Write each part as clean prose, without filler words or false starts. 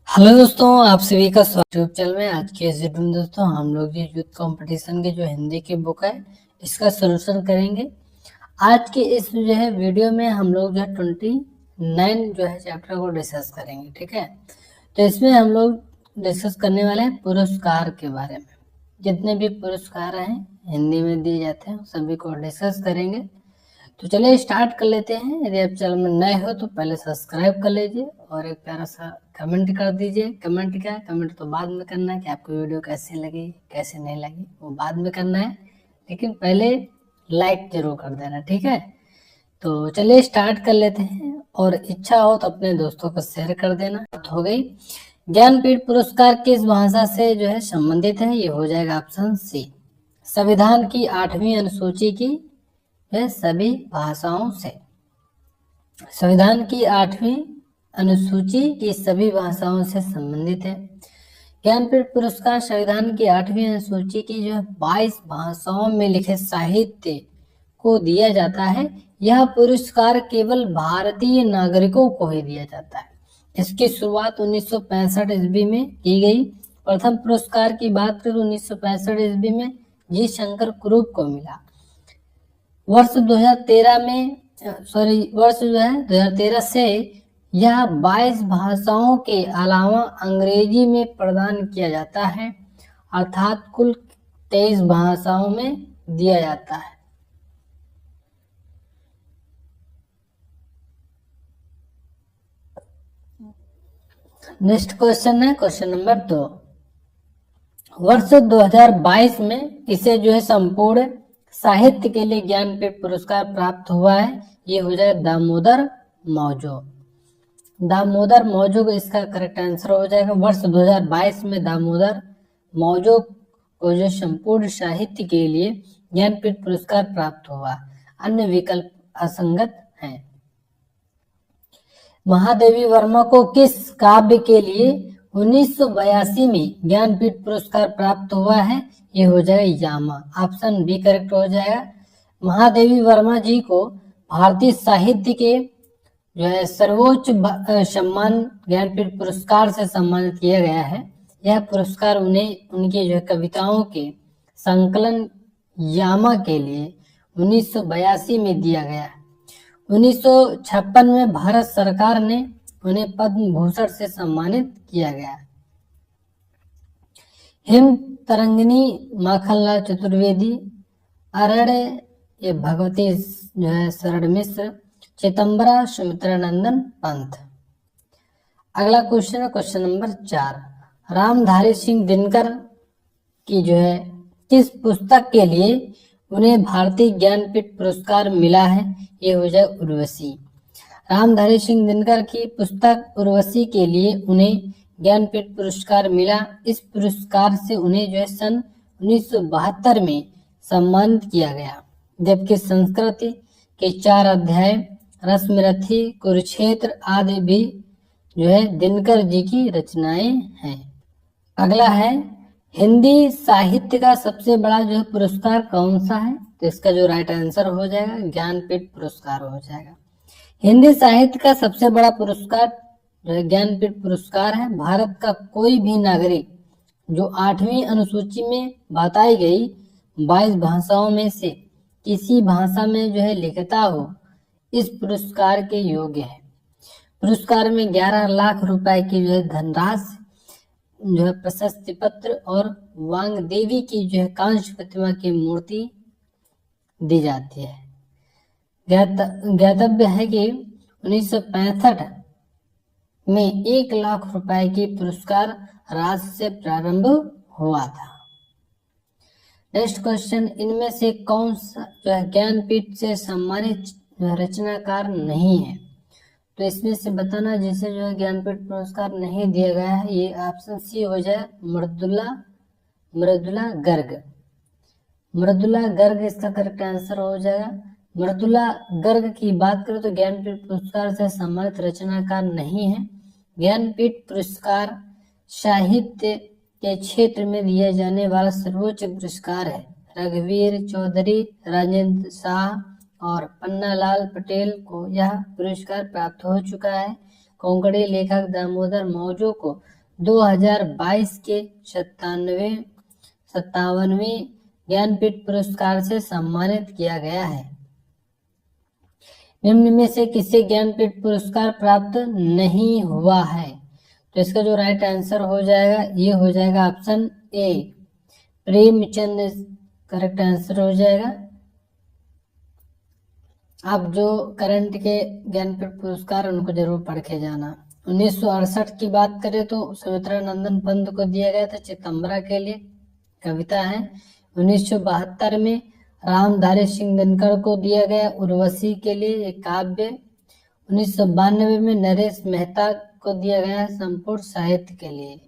Hello दोस्तों, आप सभी का स्वागत है यूट्यूब चैनल में। आज के इस वीडियो में दोस्तों हम लोग ये यूथ कंपटीशन के जो हिंदी की बुक है इसका सलूशन करेंगे। आज के इस जो है वीडियो में हम लोग जो है 29 जो है चैप्टर को डिस्कस करेंगे। ठीक है, तो इसमें हम लोग डिस्कस करने वाले हैं पुरस्कार के बारे में। जितने भी पुरस्कार हैं हिंदी में दिए जाते हैं सभी को डिस्कस करेंगे। तो चलिए स्टार्ट कर लेते हैं। यदि आप चैनल में नए हो तो पहले सब्सक्राइब कर लीजिए और एक प्यारा सा कमेंट कर दीजिए। कमेंट क्या है, कमेंट तो बाद में करना है कि आपको वीडियो कैसी लगी कैसे नहीं लगी वो बाद में करना है, लेकिन पहले लाइक जरूर कर देना। ठीक है, तो चलिए स्टार्ट कर लेते हैं और इच्छा हो तो अपने दोस्तों को शेयर कर देना। हो गई। ज्ञानपीठ पुरस्कार किस भाषा से जो है संबंधित है, ये हो जाएगा ऑप्शन सी, संविधान की 8वीं अनुसूची की सभी भाषाओं से। संविधान की 8वीं अनुसूची की सभी भाषाओं से संबंधित है। ज्ञानपीठ पुरस्कार संविधान की 8वीं अनुसूची की जो 22 भाषाओं में लिखे साहित्य को दिया जाता है। यह पुरस्कार केवल भारतीय नागरिकों को ही दिया जाता है। इसकी शुरुआत 1965 ईस्वी में की गई। प्रथम पुरस्कार की बात करें 1965 ईस्वी में जी शंकर कुरूप को मिला। वर्ष 2013 से यह 22 भाषाओं के अलावा अंग्रेजी में प्रदान किया जाता है, अर्थात कुल 23 भाषाओं में दिया जाता है। नेक्स्ट क्वेश्चन है क्वेश्चन नंबर 2। वर्ष 2022 में इसे जो है संपूर्ण साहित्य के लिए ज्ञानपीठ पुरस्कार प्राप्त हुआ है। ये हो जाएगा दामोदर मौजो। दामोदर मौजो को इसका करेक्ट आंसर हो जाएगा। वर्ष 2022 में दामोदर मौजो को जो संपूर्ण साहित्य के लिए ज्ञानपीठ पुरस्कार प्राप्त हुआ। अन्य विकल्प असंगत हैं। महादेवी वर्मा को किस काव्य के लिए 1982 में ज्ञानपीठ पुरस्कार प्राप्त हुआ है, ये हो जाएगा यामा। ऑप्शन बी करेक्ट हो जाएगा। महादेवी वर्मा जी को भारतीय साहित्य के जो है सर्वोच्च सम्मान ज्ञानपीठ पुरस्कार से सम्मानित किया गया है। यह पुरस्कार उन्हें उनकी जो है कविताओं के संकलन यामा के लिए 1982 में दिया गया है। 1956 में भारत सरकार ने उन्हें पद्म भूषण से सम्मानित किया गया। हिम तरंगिनी माखनलाल चतुर्वेदी, अरण्य ये भगवती जो है शरण मिश्र, चिदंबरा सुमित्रानंदन पंत। अगला क्वेश्चन है क्वेश्चन नंबर 4। रामधारी सिंह दिनकर की जो है किस पुस्तक के लिए उन्हें भारतीय ज्ञानपीठ पुरस्कार मिला है, ये हो जाए उर्वशी। रामधारी सिंह दिनकर की पुस्तक उर्वशी के लिए उन्हें ज्ञानपीठ पुरस्कार मिला। इस पुरस्कार से उन्हें जो है सन 1972 में सम्मानित किया गया। जबकि संस्कृति के 4 अध्याय, रश्मिरथी, कुरुक्षेत्र आदि भी जो है दिनकर जी की रचनाएं हैं। अगला है हिंदी साहित्य का सबसे बड़ा जो है पुरस्कार कौन सा है, तो इसका जो राइट आंसर हो जाएगा ज्ञानपीठ पुरस्कार हो जाएगा। हिंदी साहित्य का सबसे बड़ा पुरस्कार जो है ज्ञानपीठ पुरस्कार है। भारत का कोई भी नागरिक जो 8वीं अनुसूची में बताई गई 22 भाषाओं में से किसी भाषा में जो है लिखता हो, इस पुरस्कार के योग्य है। पुरस्कार में 11 लाख रुपए की जो है धनराशि, जो है प्रशस्ति पत्र और वांग देवी की जो है कांस्य प्रतिमा की मूर्ति दी जाती है। ज्ञातव्य है कि 1965 में 1 लाख रुपए की पुरस्कार राशि से प्रारंभ हुआ था। नेक्स्ट क्वेश्चन, इनमें से कौन सा जो है ज्ञानपीठ से सम्मानित रचनाकार नहीं है, तो इसमें से बताना जिसे जो है ज्ञानपीठ पुरस्कार नहीं दिया गया है। ये ऑप्शन सी हो जाए मृदुला गर्ग। मृदुला गर्ग इसका करेक्ट आंसर हो जाएगा। मृदुला गर्ग की बात करें तो ज्ञानपीठ पुरस्कार से सम्मानित रचनाकार नहीं है। ज्ञानपीठ पुरस्कार साहित्य के क्षेत्र में दिया जाने वाला सर्वोच्च पुरस्कार है। रघुवीर चौधरी, राजेंद्र शाह और पन्नालाल पटेल को यह पुरस्कार प्राप्त हो चुका है। कोंकणी लेखक दामोदर मौजो को 2022 के 57वें ज्ञानपीठ पुरस्कार से सम्मानित किया गया है। निम्न में से किसे ज्ञानपीठ पुरस्कार प्राप्त नहीं हुआ है? तो इसका जो राइट आंसर हो जाएगा ये हो जाएगा option A, Premchand correct answer हो जाएगा। आप जो करंट के ज्ञानपीठ पुरस्कार उनको जरूर पढ़ के जाना। 1968 की बात करें तो सुमित्रा नंदन पंत को दिया गया था चितंबरा के लिए, कविता है। 1972 में रामधारी सिंह दिनकर को दिया गया उर्वशी के लिए एक काव्य। 1992 में नरेश मेहता को दिया गया संपूर्ण साहित्य के लिए।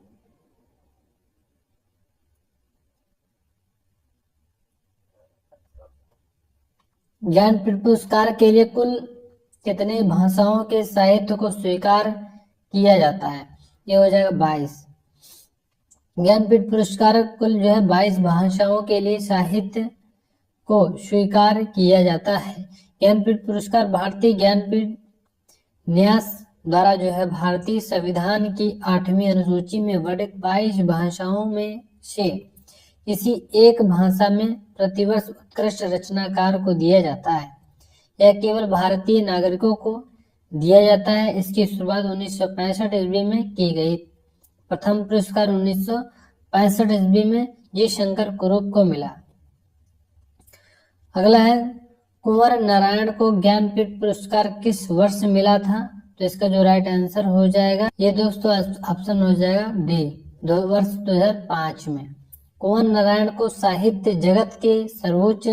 ज्ञानपीठ पुरस्कार के लिए कुल कितने भाषाओं के साहित्य को स्वीकार किया जाता है? ये हो जाएगा 22। ज्ञानपीठ पुरस्कार कुल जो है 22 भाषाओं के लिए साहित्य को स्वीकार किया जाता है। ज्ञानपीठ पुरस्कार भारतीय ज्ञानपीठ न्यास द्वारा जो है भारतीय संविधान की 8वीं अनुसूची में वर्णित 22 भाषाओं में से किसी एक भाषा में प्रतिवर्ष उत्कृष्ट रचनाकार को दिया जाता है। यह केवल भारतीय नागरिकों को दिया जाता है। इसकी शुरुआत 1965 ईस्वी में की गई। प्रथम पुरस्कार 1965 ईस्वी में जी शंकर कुरूप को मिला। अगला है कुंवर नारायण को ज्ञानपीठ पुरस्कार किस वर्ष मिला था? तो इसका जो राइट आंसर हो जाएगा ये दोस्तों ऑप्शन हो जाएगा डी, वर्ष 2005 में। कुंवर नारायण को साहित्य जगत के सर्वोच्च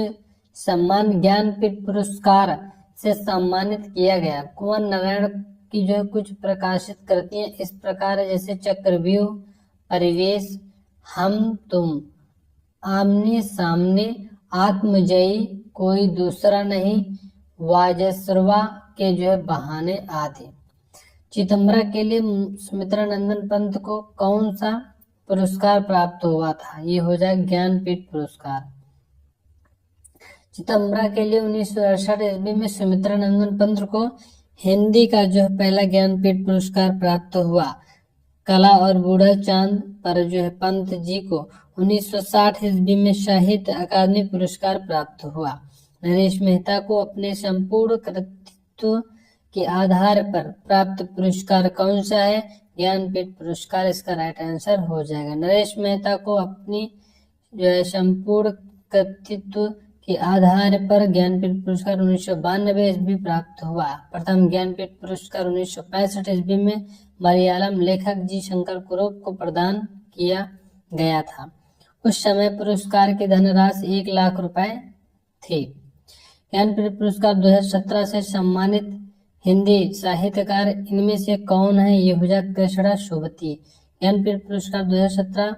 सम्मान ज्ञानपीठ पुरस्कार से सम्मानित किया गया। कुंवर नारायण की जो कुछ प्रकाशित कृतियां इस प्रकार है, जैसे चक्रव्यूह, परिवेश, हम तुम, आमने सामने, आत्मजयी, कोई दूसरा नहीं, वाजसरवा के जो है बहाने आदि। चिदंबरा के लिए सुमित्रा नंदन पंत को कौन सा पुरस्कार प्राप्त हुआ था? ये हो जाए ज्ञानपीठ पुरस्कार। चिदंबरा के लिए 1968 ईस्वी में सुमित्रा नंदन पंत को हिंदी का जो पहला ज्ञानपीठ पुरस्कार प्राप्त हुआ। कला और बूढ़ा चांद पर जो है पंत जी को 1960 ईस्वी में साहित्य अकादमी पुरस्कार प्राप्त हुआ। नरेश मेहता को अपने संपूर्ण कृतित्व के आधार पर प्राप्त पुरस्कार कौन सा है? ज्ञानपीठ पुरस्कार इसका राइट आंसर हो जाएगा। नरेश मेहता को अपनी जो है संपूर्ण कृतित्व के आधार पर ज्ञानपीठ पुरस्कार 1992 ईस्वी प्राप्त हुआ। प्रथम ज्ञानपीठ पुरस्कार 1965 ईस्वी में मलयालम लेखक जी शंकर कुरूप को प्रदान किया गया था। उस समय पुरस्कार की धनराशि 1 लाख रुपए थी। ज्ञानपीठ पुरस्कार 2017 से सम्मानित हिंदी साहित्यकार इनमें से कौन है? ये हो जाए कृष्णा शोभती। ज्ञानपीठ पुरस्कार 2017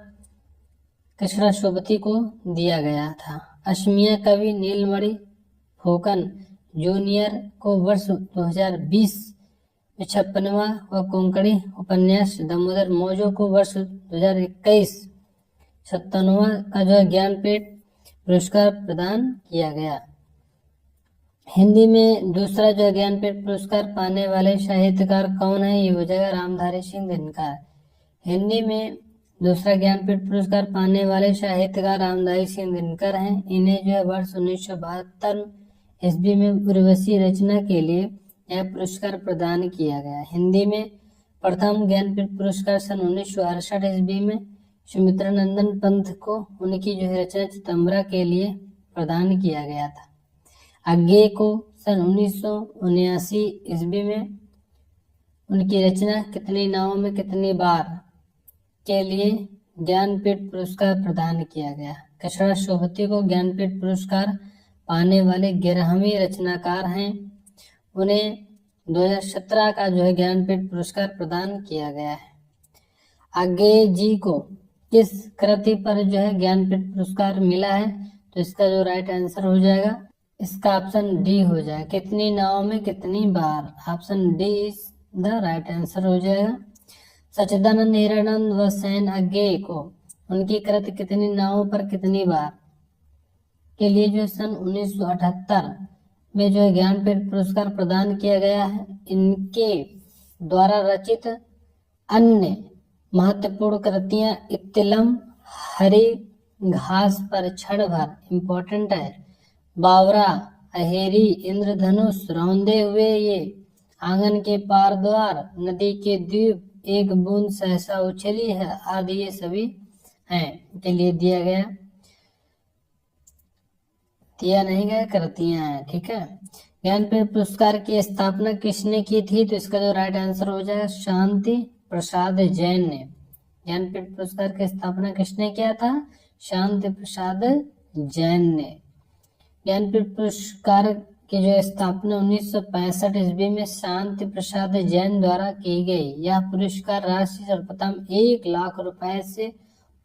कृष्णा शोभती को दिया गया था। असमिया कवि नीलमणि फुकन जूनियर को वर्ष 2020 में 56वां व कोंकणी उपन्यास दामोदर मौजो को वर्ष 2021 57वां का जो ज्ञानपीठ पुरस्कार प्रदान किया गया। हिंदी में दूसरा जो ज्ञानपीठ पुरस्कार पाने वाले साहित्यकार कौन है? ये हो जाएगा रामधारी सिंह दिनकर। हिंदी में दूसरा ज्ञानपीठ पुरस्कार पाने वाले साहित्यकार रामधारी सिंह दिनकर हैं। इन्हें जो है वर्ष 1972 ईस्वी में उर्वशी रचना के लिए यह पुरस्कार प्रदान किया गया। हिंदी में प्रथम ज्ञानपीठ पुरस्कार सन 1968 ईस्वी में सुमित्रा नंदन पंत को उनकी जो है रचना चिदंबरा के लिए प्रदान किया गया था। आगे को सन 1979 ईस्वी में उनकी रचना कितनी नावों में कितनी बार के लिए ज्ञानपीठ पुरस्कार प्रदान किया गया। कृष्णा शोभती को ज्ञानपीठ पुरस्कार पाने वाले 11वें रचनाकार हैं। उन्हें 2017 का जो है ज्ञानपीठ पुरस्कार प्रदान किया गया है। आगे जी को किस कृति पर जो है ज्ञानपीठ पुरस्कार मिला है? तो इसका जो राइट आंसर हो जाएगा इसका ऑप्शन डी हो जाएगा, कितनी नावों में कितनी बार। Option D is the right answer हो जाएगा। सच्चिदानंद हिरानंद व सैन अज्ञे को उनकी कृति कितनी नावों पर कितनी बार के लिए जो सन 1978 में जो है ज्ञानपीठ पुरस्कार प्रदान किया गया है। इनके द्वारा रचित अन्य महत्वपूर्ण कृतियां इत्तिलम, हरी घास पर क्षण भर, इम्पोर्टेंट है, बावरा, अहेरी, इंद्रधनुष, रौंदे हुए ये, आंगन के पार द्वार, नदी के द्वीप, एक बूंद सहसा उछली है, आदि ये सभी हैं के लिए दिया नहीं गया, कृतियां हैं। ठीक है। ज्ञानपीठ पुरस्कार की स्थापना किसने की थी? तो इसका जो राइट आंसर हो जाएगा शांति प्रसाद जैन ने। ज्ञानपीठ पुरस्कार की स्थापना किसने किया था? शांति प्रसाद जैन ने। ज्ञानपीठ पुरस्कार की जो स्थापना 1965 ईस्वी में शांति प्रसाद जैन द्वारा की गई। यह पुरस्कार राशि सर्वप्रथम 1 लाख रुपए से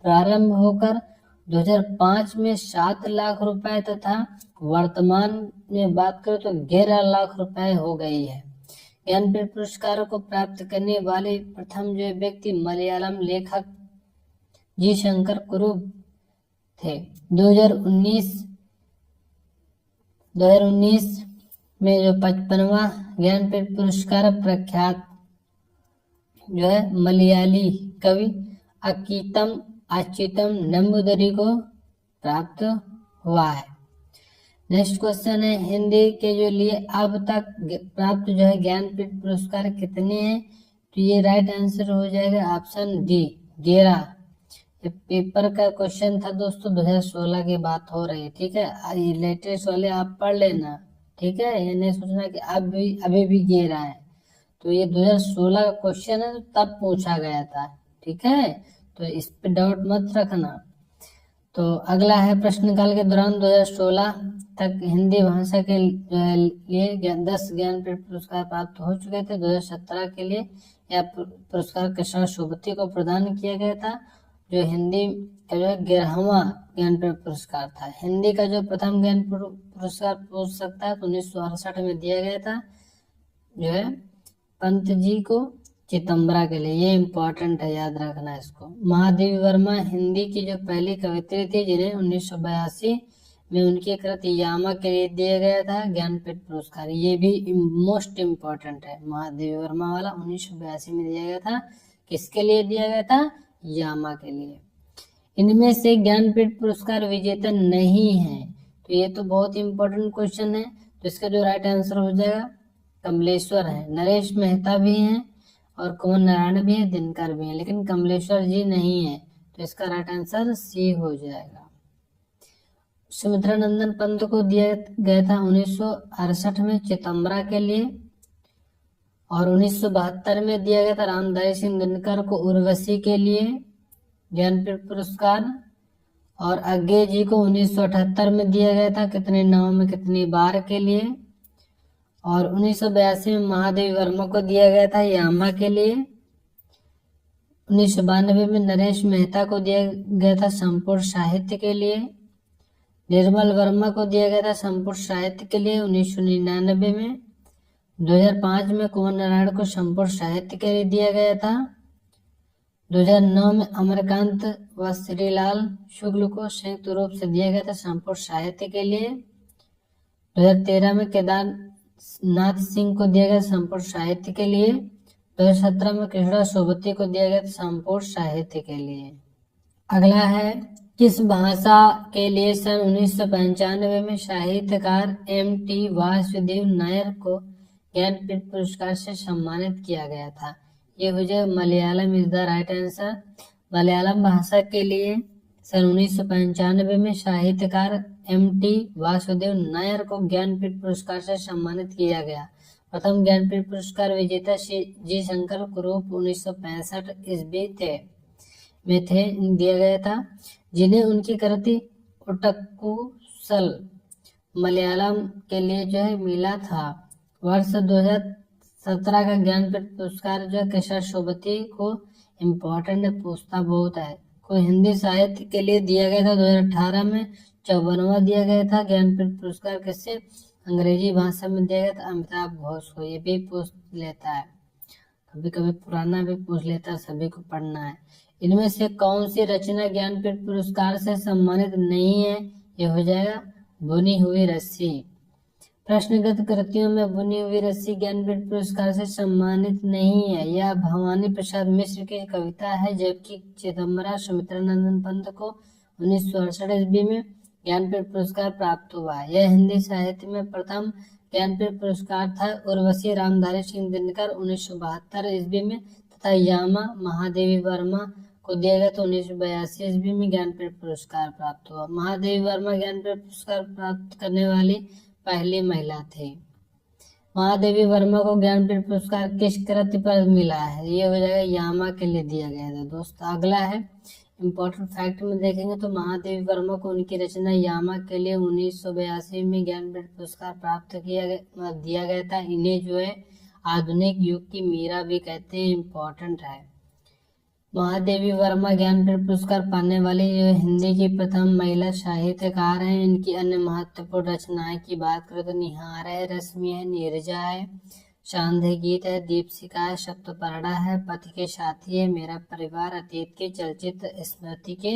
प्रारंभ होकर 2005 में 7 लाख रुपए तथा वर्तमान में बात करें तो 11 लाख रुपए हो गई है। ज्ञानपीठ पुरस्कारों को प्राप्त करने वाले प्रथम जो व्यक्ति मलयालम लेखक जी शंकर कुरुप थे। 2019 में जो 55वां ज्ञानपीठ पुरस्कार प्रख्यात जो है मलयाली कवि अच्युतम नंबूदरी को प्राप्त हुआ है। नेक्स्ट क्वेश्चन है हिंदी के जो लिए अब तक प्राप्त जो है ज्ञानपीठ पुरस्कार कितने हैं? तो ये राइट आंसर हो जाएगा ऑप्शन डी 11। ये पेपर का क्वेश्चन था दोस्तों, 2016 की बात हो रही है। ठीक है, ये लेटेस्ट वाले आप पढ़ लेना। ठीक है, ये नहीं सोचना कि अभी भी 11 है। तो ये 2016 का क्वेश्चन है, तो तब पूछा गया था। ठीक है, तो इस पे डाउट मत रखना। तो अगला है प्रश्नकाल के दौरान 2016 तक हिंदी भाषा के लिए 10 ज्ञानपीठ पुरस्कार प्राप्त हो चुके थे। 2017 के लिए यह पुरस्कार कृष्णा शोभती को प्रदान किया गया था, जो हिंदी का जो 11वां ज्ञानपीठ पुरस्कार था। हिंदी का जो प्रथम ज्ञानपीठ पुरस्कार पूछ सकता है तो 1968 में दिया गया था, जो है पंत जी को चितंबरा के लिए। ये इम्पोर्टेंट है, याद रखना इसको। महादेवी वर्मा हिंदी की जो पहली कवित्री थी, जिन्हें 1982 में उनकी कृति यामा के लिए दिया गया था ज्ञानपीठ पुरस्कार। ये भी मोस्ट इम्पोर्टेंट है, महादेवी वर्मा वाला 1982 में दिया गया था। किसके लिए दिया गया था? यामा के लिए। इनमें से ज्ञानपीठ पुरस्कार विजेता नहीं है, तो ये तो बहुत इम्पोर्टेंट क्वेश्चन है। तो इसका जो राइट आंसर हो जाएगा कमलेश्वर है। नरेश मेहता भी हैं और कुंवर नारायण भी है, दिनकर भी है, लेकिन कमलेश्वर जी नहीं है, तो इसका राइट आंसर सी हो जाएगा। सुमित्रा नंदन पंत को दिया गया था 1968 में चितंबरा के लिए, और 1972 में दिया गया था रामधारी सिंह दिनकर को उर्वशी के लिए ज्ञानपीठ पुरस्कार। और अज्ञे जी को 1978 में दिया गया था कितने नाव में कितनी बार के लिए। और 1982 में महादेवी वर्मा को दिया गया था यामा के लिए। 1992 में नरेश मेहता को दिया गया था संपूर्ण साहित्य के लिए। निर्मल वर्मा को दिया गया था संपूर्ण साहित्य के लिए 1999 में। 2005 में कुंवर नारायण को संपूर्ण साहित्य के लिए दिया गया था। 2009 में अमरकांत व श्रीलाल शुक्ल को संयुक्त रूप से दिया गया था संपूर्ण साहित्य के लिए। 2013 में केदारनाथ सिंह को दिया गया संपूर्ण साहित्य के लिए। 2017 में कृष्णा शोभती को दिया गया संपूर्ण साहित्य के लिए। अगला है किस भाषा के लिए सन 1995 में साहित्यकार M.T. वासुदेव नायर को ज्ञानपीठ पुरस्कार से सम्मानित किया गया था? ये हो जाए Malayalam is the right answer. Malayalam भाषा के लिए सन 1995 में साहित्यकार M.T. वासुदेव नायर को ज्ञानपीठ पुरस्कार से सम्मानित किया गया। प्रथम ज्ञानपीठ पुरस्कार विजेता जी शंकर कुरूप 1965 ईस्वी में दिया गया था, जिन्हें उनकी कृति उटक्कुसल मलयालम के लिए जो है मिला था। वर्ष 2017 का ज्ञानपीठ पुरस्कार जो है कृष्णा शोभती को इम्पोर्टेंट पूछता बहुत है, को हिंदी साहित्य के लिए दिया गया था। 2018 में 54वां दिया गया था ज्ञानपीठ पुरस्कार। किससे? अंग्रेजी भाषा में दिया गया था अमिताभ घोष को। ये भी पूछ लेता है, कभी कभी पुराना भी पूछ लेता है, सभी को पढ़ना है। इनमें से कौन सी रचना ज्ञानपीठ पुरस्कार से सम्मानित नहीं है? ये हो जाएगा बुनी हुई रस्सी। प्रश्नगत कृतियों में बुनी हुई रस्सी ज्ञानपीठ पुरस्कार से सम्मानित नहीं है। यह भवानी प्रसाद मिश्र की कविता है, जबकि चिदम्बरा सुमित्रानंदन पंत को 1968 ईस्वी में ज्ञानपीठ पुरस्कार प्राप्त हुआ। यह हिंदी साहित्य में प्रथम ज्ञानपीठ पुरस्कार था। उर्वशी रामधारी सिंह दिनकर 1972 ईस्वी में तथा यामा महादेवी वर्मा को दिया गया तो 1982 ईस्वी में ज्ञानपीठ पुरस्कार प्राप्त हुआ। महादेवी वर्मा ज्ञानपीठ पुरस्कार प्राप्त करने वाली पहली महिला थी। महादेवी वर्मा को ज्ञानपीठ पुरस्कार किस कृति पर मिला है? ये हो जाएगा यामा के लिए दिया गया था। दोस्त अगला है इम्पोर्टेंट फैक्ट में देखेंगे तो महादेवी वर्मा को उनकी रचना यामा के लिए 1982 में ज्ञानपीठ पुरस्कार प्राप्त दिया गया था। इन्हें जो है आधुनिक युग की मीरा भी कहते हैं। इम्पोर्टेंट है। महादेवी वर्मा ज्ञानपीठ पुरस्कार पाने वाली हिंदी की प्रथम महिला साहित्यकार हैं। इनकी अन्य महत्वपूर्ण रचनाएं की बात करें तो निहार है, रश्मि है, नीरजा है, शांति गीत है, दीपशिखा है, सप्तपर्णा है, पति के साथी है, मेरा परिवार, अतीत के चलचित्र, स्मृति के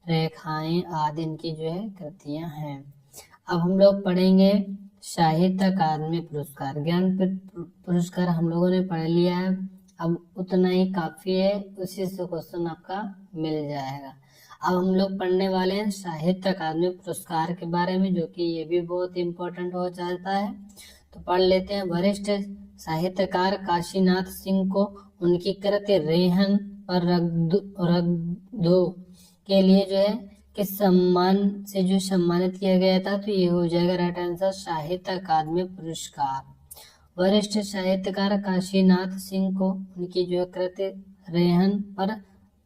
रेखाएं आदि इनकी जो है कृतियां हैं। अब हम लोग पढ़ेंगे साहित्य अकादमी पुरस्कार। ज्ञानपीठ पुरस्कार हम लोगों ने पढ़ लिया है, अब उतना ही काफी है, उसी से क्वेश्चन आपका मिल जाएगा। अब हम लोग पढ़ने वाले हैं साहित्य अकादमी पुरस्कार के बारे में, जो कि ये भी बहुत इम्पोर्टेंट हो जाता है। तो पढ़ लेते हैं। वरिष्ठ साहित्यकार काशीनाथ सिंह को उनकी कृति रेहन पर रख दो के लिए जो है किस सम्मान से जो सम्मानित किया गया था? तो ये हो जाएगा राइट आंसर साहित्य अकादमी पुरस्कार। वरिष्ठ साहित्यकार काशीनाथ सिंह को उनकी जो कृति रेहन पर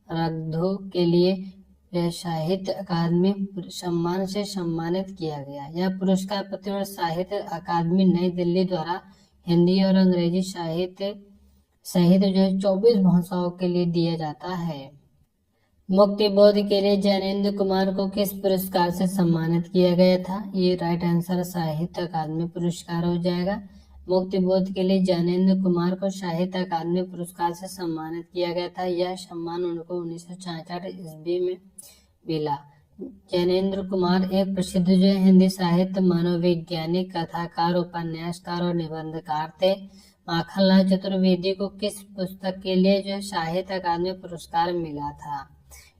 रख दो के लिए साहित्य अकादमी सम्मान से सम्मानित किया गया। यह पुरस्कार प्रतिवर्ष साहित्य अकादमी नई दिल्ली द्वारा हिंदी और अंग्रेजी साहित्य सहित जो है 24 भाषाओं के लिए दिया जाता है। मुक्ति बोध के लिए ज्ञानेंद्र कुमार को किस पुरस्कार से सम्मानित किया गया था? ये राइट आंसर साहित्य अकादमी पुरस्कार हो जाएगा। मुक्ति बोध के लिए ज्ञानेंद्र कुमार को साहित्य अकादमी पुरस्कार से सम्मानित किया गया था। यह सम्मान उनको 1966 ईस्वी में मिला। ज्ञानेंद्र कुमार एक प्रसिद्ध जो है हिंदी साहित्य मनोवैज्ञानिक, कथाकार, उपन्यासकार और निबंधकार थे। माखनलाल चतुर्वेदी को किस पुस्तक के लिए जो है साहित्य अकादमी पुरस्कार मिला था?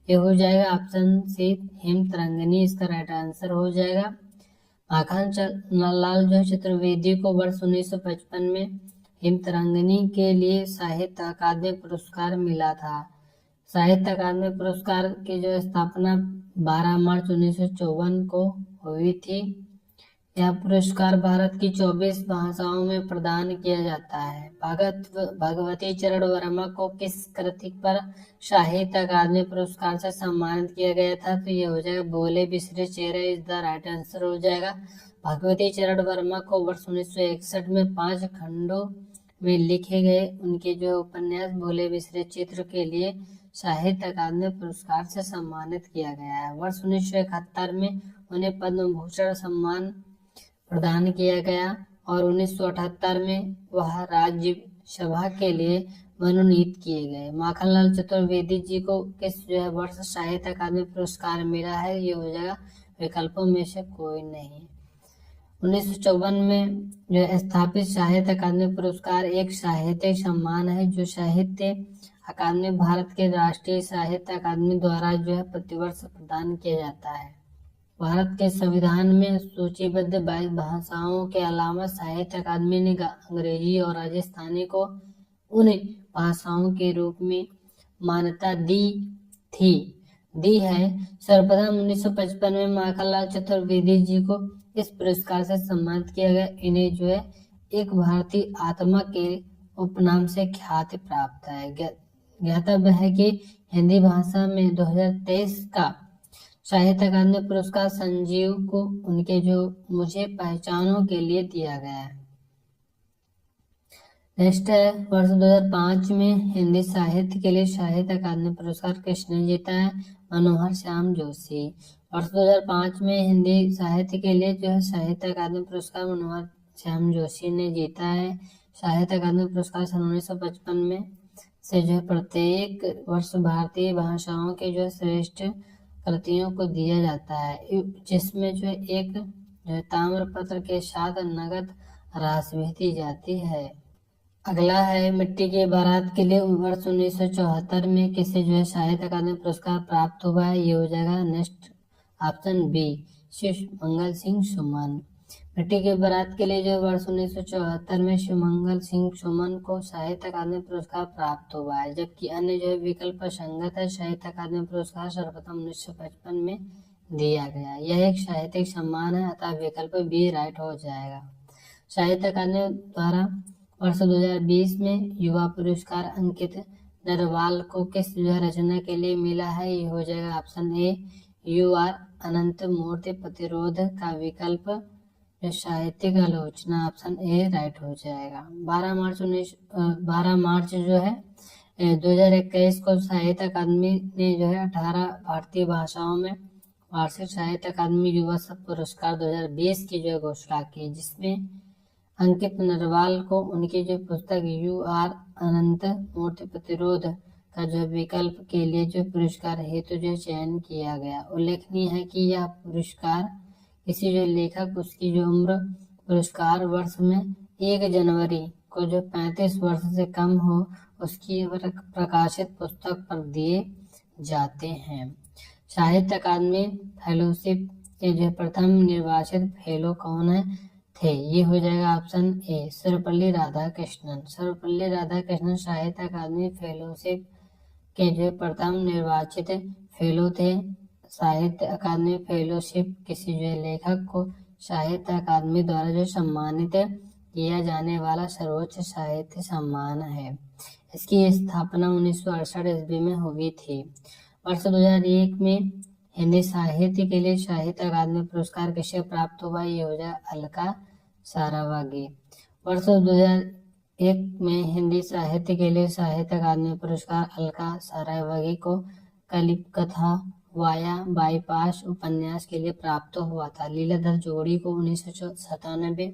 ये हो जाएगा ऑप्शन सी हेमतरंगिनी, इसका राइट आंसर हो जाएगा। माखनलाल जो चतुर्वेदी को वर्ष 1955 में हेमतरंगिनी के लिए साहित्य अकादमी पुरस्कार मिला था। साहित्य अकादमी पुरस्कार की जो स्थापना 12 मार्च 1954 को हुई थी। यह पुरस्कार भारत की 24 भाषाओं में प्रदान किया जाता है। भगवती चरण वर्मा को किस कृति पर साहित्य अकादमी पुरस्कार से सम्मानित किया गया था? तो ये हो जाएगा बोले बिसरे चेहरे, इज द राइट आंसर हो जाएगा। भगवती चरण वर्मा को वर्ष 1961 में 5 खंडों में लिखे गए उनके जो उपन्यास बोले बिसरे चित्र के लिए साहित्य अकादमी पुरस्कार से सम्मानित किया गया है। वर्ष 1971 में उन्हें पद्म भूषण सम्मान प्रदान किया गया और 1978 में वह राज्यसभा के लिए मनोनीत किए गए। माखनलाल चतुर्वेदी जी को किस जो है वर्ष साहित्य अकादमी पुरस्कार मिला है? ये हो जाएगा विकल्पों में से कोई नहीं। 1954 में जो स्थापित साहित्य अकादमी पुरस्कार एक साहित्यिक सम्मान है जो साहित्य अकादमी भारत के राष्ट्रीय साहित्य अकादमी द्वारा जो है प्रतिवर्ष प्रदान किया जाता है। भारत के संविधान में सूचीबद्ध 22 भाषाओं के अलावा साहित्य अकादमी ने अंग्रेजी और राजस्थानी को उन भाषाओं के रूप में मान्यता दी है। सर्वप्रथम 1955 में माखनलाल चतुर्वेदी जी को इस पुरस्कार से सम्मानित किया गया। इन्हें जो है एक भारतीय आत्मा के उपनाम से ख्याति प्राप्त है। ज्ञातव्य है कि हिंदी भाषा में 2023 का साहित्य अकादमी पुरस्कार संजीव को उनके जो मुझे पहचानों के लिए दिया गया है। नेक्स्ट है वर्ष 2005 में हिंदी साहित्य के लिए साहित्य अकादमी पुरस्कार किसने जीता है? मनोहर श्याम जोशी। वर्ष 2005 में हिंदी साहित्य के लिए जो है साहित्य अकादमी पुरस्कार मनोहर श्याम जोशी ने जीता है। साहित्य अकादमी पुरस्कार सन 1955 में से जो है प्रत्येक वर्ष भारतीय भाषाओं के जो श्रेष्ठ कृतियों को दिया जाता है, जिसमें जो एक जो ताम्र पत्र के साथ नगद राशि भी दी जाती है। अगला है मिट्टी की बारात के लिए वर्ष 1974 में किसे जो है साहित्य अकादमी पुरस्कार प्राप्त हुआ है। ये हो जाएगा next option B, Shiv Mangal Singh Suman. मिट्टी की बारात के लिए जो वर्ष 1974 में शिव मंगल सिंह सुमन को साहित्य अकादमी पुरस्कार प्राप्त हुआ है, जबकि अन्य जो है विकल्प संगत है। साहित्य अकादमी पुरस्कार सर्वप्रथम 1955 में दिया गया। यह एक साहित्यिक सम्मान है, अतः विकल्प बी राइट हो जाएगा। साहित्य अकादमी द्वारा वर्ष 2020 में युवा पुरस्कार अंकित नरवाल को किस रचना के लिए मिला है। ये हो जाएगा ऑप्शन ए, यू आर अनंत मूर्ति प्रतिरोध का विकल्प साहित्यिक आलोचना, ऑप्शन ए राइट हो जाएगा। 12 मार्च जो है 2021 को साहित्य अकादमी ने जो है 18 भारतीय भाषाओं में वार्षिक साहित्य अकादमी युवा पुरस्कार 2020 की जो घोषणा की, जिसमें अंकित नरवाल को उनकी जो पुस्तक यू आर अनंत मूर्ति प्रतिरोध का जो विकल्प के लिए जो पुरस्कार हेतु जो चयन किया गया। उल्लेखनीय है कि यह पुरस्कार किसी जो लेखक उसकी जो उम्र पुरस्कार वर्ष में 1 जनवरी को जो 35 वर्ष से कम हो उसकी प्रकाशित पुस्तक पर दिए जाते हैं। साहित्य अकादमी फेलोशिप के जो प्रथम निर्वाचित फेलो कौन है थे। ये हो जाएगा ऑप्शन ए, सर्वपल्ली राधाकृष्णन। सर्वपल्ली राधाकृष्णन साहित्य अकादमी फेलोशिप के जो प्रथम निर्वाचित फेलो थे। साहित्य अकादमी फेलोशिप किसी जो लेखक को साहित्य अकादमी द्वारा जो सम्मानित किया जाने वाला सर्वोच्च साहित्य सम्मान है। इसकी स्थापना 1968 ईस्वी में हुई थी। वर्ष 2001 में हिंदी साहित्य के लिए साहित्य अकादमी पुरस्कार किसे प्राप्त हुआ। ये हो जाए अलका सारावागी। वर्ष 2001 में हिंदी साहित्य के लिए साहित्य अकादमी पुरस्कार अलका सारावागी को कलिप कथा वाया बाईपास उपन्यास के लिए प्राप्त हुआ था। लीलाधर जोड़ी को 1997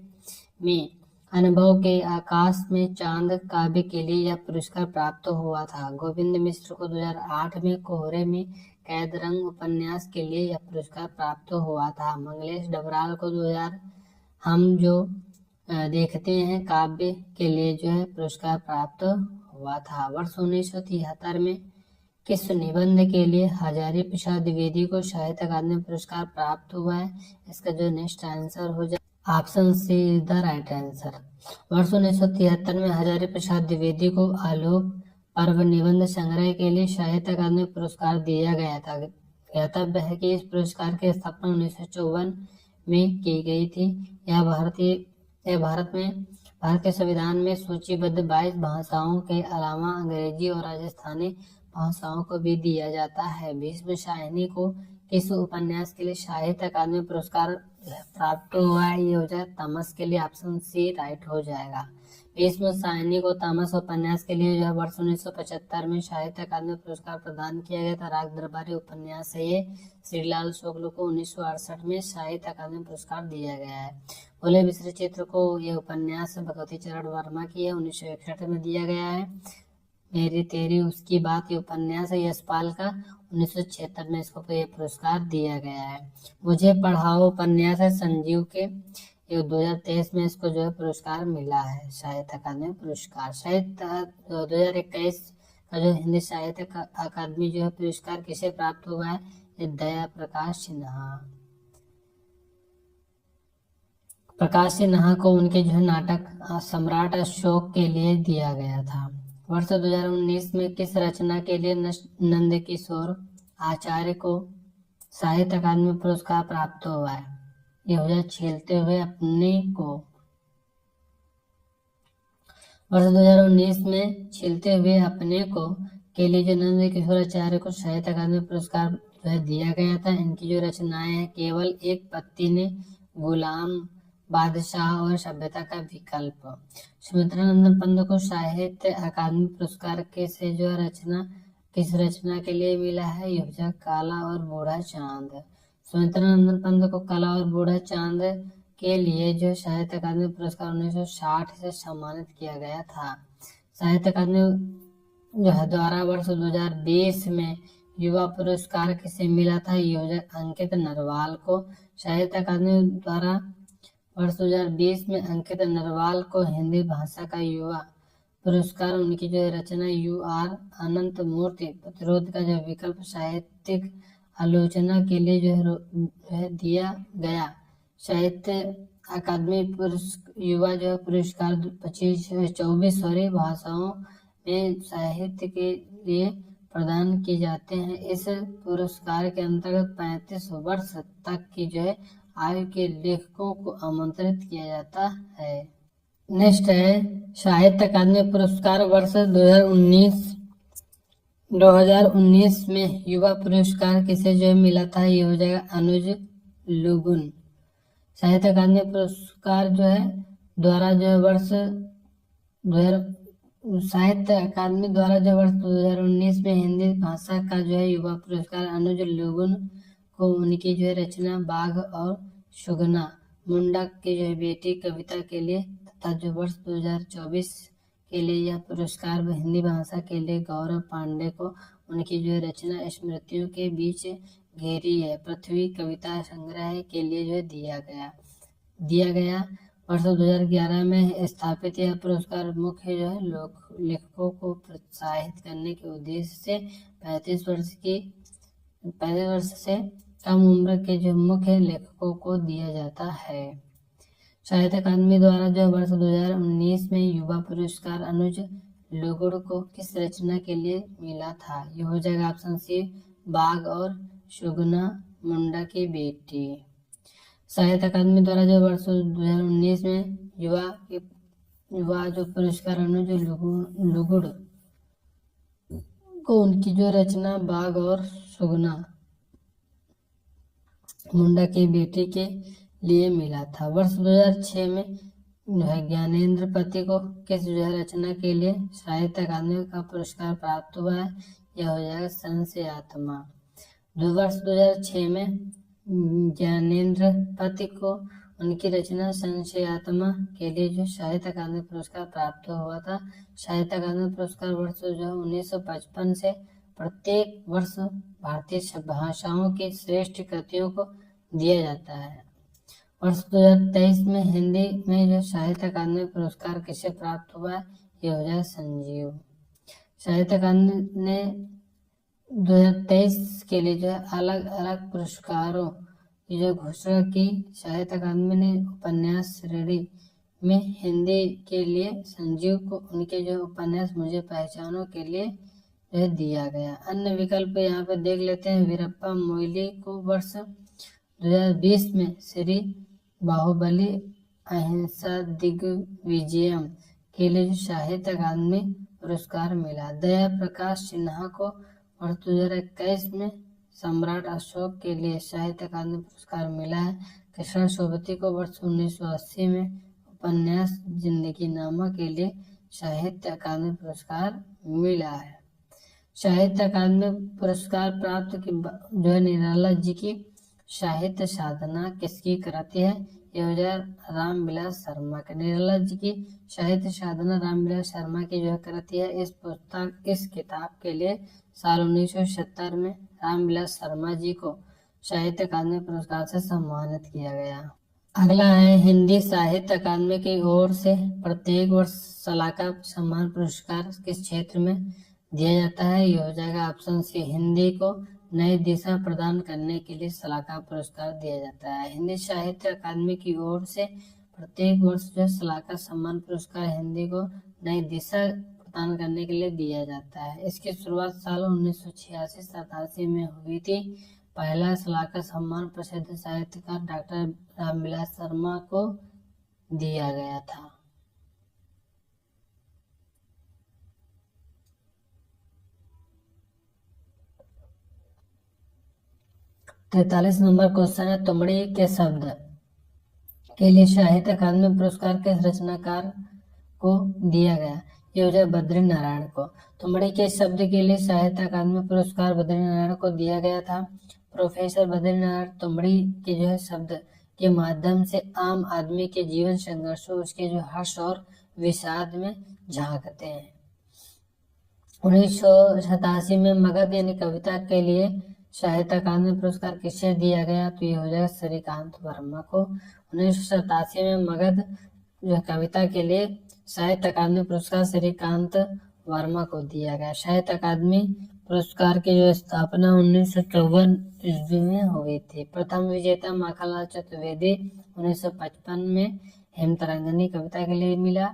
में अनुभव के आकाश में चांद काव्य के लिए यह पुरस्कार प्राप्त हुआ था। गोविंद मिश्र को 2008 में कोहरे में कैद रंग उपन्यास के लिए यह पुरस्कार प्राप्त हुआ था। मंगलेश डबराल को 2000 हम जो देखते हैं काव्य के लिए जो है पुरस्कार प्राप्त हुआ था। वर्ष 1973 में किस निबंध के लिए हजारी प्रसाद द्विवेदी को साहित्य अकादमी पुरस्कार प्राप्त हुआ है। इसका जो नेक्स्ट आंसर हो जाए option C is the right answer. वर्ष 1973 में हजारी प्रसाद द्विवेदी को आलोक पर्व निबंध संग्रह के लिए साहित्य अकादमी पुरस्कार दिया गया था। ज्ञातव्य है कि इस पुरस्कार की स्थापना 1954 में की गई थी। यह भारत के संविधान में सूचीबद्ध 22 भाषाओं के अलावा अंग्रेजी और राजस्थानी भाषाओं को भी दिया जाता है। भीष्म साहनी को किस उपन्यास के लिए साहित्य अकादमी पुरस्कार प्राप्त हुआ है। ये हो जाए तामस के लिए, ऑप्शन सी राइट हो जाएगा। भीष्म साहनी को तामस उपन्यास के लिए जो है वर्ष 1975 में साहित्य अकादमी पुरस्कार प्रदान किया गया था। राग दरबारी उपन्यास है ये। श्रीलाल शुक्ल को 1968 में साहित्य अकादमी पुरस्कार दिया गया है। भोले मिश्र चित्र को यह उपन्यास भगवती चरण वर्मा की है, 1961 में दिया गया है। मेरी तेरी उसकी बात ये उपन्यास है यशपाल का, 1976 में इसको ये पुरस्कार दिया गया है। मुझे पढ़ाओ उपन्यास है संजीव के, ये 2023 में इसको जो है पुरस्कार मिला है साहित्य अकादमी पुरस्कार। साहित्य 2021 का जो हिंदी साहित्य अकादमी जो है पुरस्कार किसे प्राप्त हुआ है। ये दया प्रकाश सिन्हा। प्रकाश सिन्हा को उनके जो नाटक सम्राट अशोक के लिए दिया गया था। वर्ष 2019 में किस रचना के लिए नंद किशोर आचार्य को साहित्य अकादमी पुरस्कार प्राप्त हुआ है। ये हो जाए छीलते हुए अपने को। वर्ष 2019 में छीलते हुए अपने को के लिए जो नंद किशोर आचार्य को साहित्य अकादमी पुरस्कार जो है दिया गया था। इनकी जो रचनाएं हैं केवल एक पत्ती ने, गुलाम, बादशाह और सभ्यता का विकल्प। सुमित्रा नंदन पंत को साहित्य अकादमी पुरस्कार किस रचना के लिए मिला है। यह काला और बूढ़ा चांद। सुमित्रा नंदन पंत को काला और बूढ़ा चांद के लिए जो साहित्य अकादमी पुरस्कार 1960 से सम्मानित किया गया था। साहित्य अकादमी द्वारा वर्ष 2020 में युवा पुरस्कार किसे मिला था? ये हो जाएगा अंकित नरवाल को। साहित्य अकादमी द्वारा वर्ष 2020 में अंकित नरवाल को हिंदी भाषा का युवा पुरस्कार उनकी जो रचना यू आर अनंत मूर्ति प्रतिरोध का जो विकल्प साहित्यिक आलोचना के लिए जो है दिया गया। साहित्य अकादमी युवा जो पुरस्कार 24 भाषाओं में साहित्य के लिए प्रदान किए जाते हैं। इस पुरस्कार के अंतर्गत 35 वर्ष तक की जो है आयु के लेखकों को आमंत्रित किया जाता है। नेक्स्ट है साहित्य अकादमी पुरस्कार वर्ष 2019 में युवा पुरस्कार किसे जो मिला था? ये हो जाएगा अनुज लुगुन। साहित्य अकादमी पुरस्कार जो है द्वारा जो वर्ष साहित्य अकादमी द्वारा जो वर्ष 2019 में हिंदी भाषा का जो है युवा पुरस्कार अनुज लुगुन को उनकी जो है रचना बाघ और सुगना मुंडा की जो है बेटी कविता के लिए तथा जो वर्ष 2024 के लिए यह पुरस्कार हिंदी भाषा के लिए गौरव पांडे को उनकी जो है रचना स्मृतियों के बीच घेरी है पृथ्वी कविता संग्रह के लिए जो है दिया गया। वर्ष 2011 में स्थापित यह पुरस्कार मुख्य जो है लेखकों को प्रोत्साहित करने के उद्देश्य से 35 वर्ष से कम उम्र के जो मुख्य लेखकों को दिया जाता है। साहित्य अकादमी द्वारा जो वर्ष 2019 में युवा पुरस्कार अनुज लुगुन को किस रचना के लिए मिला था? ये हो जाएगा ऑप्शन सी बाघ और सुगना मुंडा की बेटी। साहित्य अकादमी द्वारा जो वर्ष 2019 में युवा जो पुरस्कार अनुज लुगुन को उनकी जो रचना बाघ और सुगना मुंडा की बेटी के लिए मिला था। वर्ष 2006 में ज्ञानेंद्र पति को किस रचना के लिए साहित्य अकादमी का पुरस्कार प्राप्त हुआ है? यह हो जाएगा संशय आत्मा। वर्ष 2006 में ज्ञानेंद्र पति को उनकी रचना संशय आत्मा के लिए जो साहित्य अकादमी पुरस्कार प्राप्त हुआ था। साहित्य अकादमी पुरस्कार वर्ष 1955 से प्रत्येक वर्ष भारतीय भाषाओं की श्रेष्ठ कृतियों को दिया जाता है। वर्ष 2023 में हिंदी में जो साहित्य अकादमी पुरस्कार किसे प्राप्त हुआ है? ये हो जाएगा संजीव। साहित्य अकादमी ने 2023 के लिए जो अलग अलग पुरस्कारों की जो घोषणा की। साहित्य अकादमी ने उपन्यास श्रेणी में हिंदी के लिए संजीव को उनके जो उपन्यास मुझे पहचानो के लिए जो दिया गया। अन्य विकल्प यहाँ पे देख लेते हैं। वीरप्पा मोइली को वर्ष 2020 में श्री बाहुबली अहिंसा दिग्विजयम के लिए जो साहित्य अकादमी पुरस्कार मिला। दया प्रकाश सिन्हा को वर्ष 2021 में सम्राट अशोक के लिए साहित्य अकादमी पुरस्कार मिला है। कृष्ण सोबती को वर्ष 1980 में उपन्यास जिंदगी नामा के लिए साहित्य अकादमी पुरस्कार मिला है। साहित्य अकादमी पुरस्कार प्राप्त जो है निराला जी की साहित्य साधना किसकी कृति है? ये हो जाए रामविलास शर्मा के। निराला जी की साहित्य साधना रामविलास शर्मा की जो है कृति है। इस किताब के लिए साल 1970 में रामविलास शर्मा जी को साहित्य अकादमी पुरस्कार से सम्मानित किया गया। अगला है हिंदी साहित्य अकादमी की ओर से प्रत्येक वर्ष सलाका सम्मान पुरस्कार किस क्षेत्र में दिया जाता है? ये हो जाएगा ऑप्शन सी हिंदी को नई दिशा प्रदान करने के लिए सलाका पुरस्कार दिया जाता है। हिंदी साहित्य अकादमी की ओर से प्रत्येक वर्ष जो सलाका सम्मान पुरस्कार हिंदी को नई दिशा प्रदान करने के लिए दिया जाता है। इसकी शुरुआत साल 1986-87 में हुई थी। पहला सलाका सम्मान प्रसिद्ध साहित्यकार डॉक्टर रामविलास शर्मा को दिया गया था। तैतालीस नंबर क्वेश्चन है तुमड़ी के शब्द के लिए साहित्य अकादमी पुरस्कार किस रचनाकार को दिया गया? ये हो जाए बद्री नारायण को। तुमड़ी के शब्द के लिए साहित्य अकादमी पुरस्कार बद्री नारायण को दिया गया था। प्रोफेसर बद्री नारायण तुमड़ी के जो है शब्द के माध्यम से आम आदमी के जीवन संघर्षों उसके जो हर्ष और विषाद में झांकते हैं। 1987 में मगध यानी कविता के लिए साहित्य अकादमी पुरस्कार किसे दिया गया? तो ये हो जाएगा श्रीकांत वर्मा को। 1987 में मगध जो कविता के लिए साहित्य अकादमी पुरस्कार श्रीकांत वर्मा को दिया गया। साहित्य अकादमी पुरस्कार की जो स्थापना 1954 ईस्वी में हुई थी। प्रथम विजेता माखनलाल चतुर्वेदी 1955 में हेमतरंगिनी कविता के लिए मिला।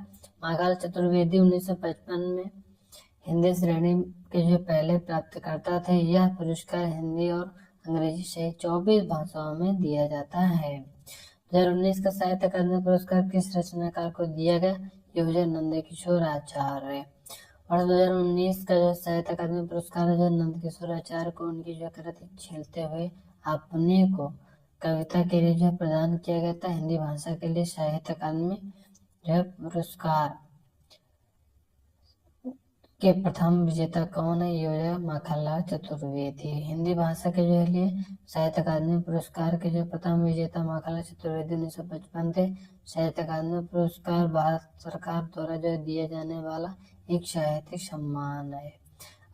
माखनलाल चतुर्वेदी 1955 में हिंदी श्रेणी के जो पहले प्राप्तकर्ता थे। यह पुरस्कार हिंदी और अंग्रेजी सहित 24 भाषाओं में दिया जाता है। 2019 का साहित्य अकादमी पुरस्कार किस रचनाकार को दिया गया? ये हो जाए नंदकिशोर आचार्य। और 2019 का जो साहित्य अकादमी पुरस्कार है जो नंदकिशोर आचार्य को उनकी जो कृति झेलते हुए अपने को कविता के लिए जो प्रदान किया गया था। हिंदी भाषा के लिए साहित्य अकादमी जो पुरस्कार के प्रथम विजेता कौन है? ये हो जाएगा माखनलाल चतुर्वेदी। हिंदी भाषा के जो लिए साहित्य अकादमी पुरस्कार के जो प्रथम विजेता माखनलाल चतुर्वेदी 1955 थे। साहित्य अकादमी पुरस्कार भारत सरकार द्वारा जो दिया जाने वाला एक साहित्यिक सम्मान है।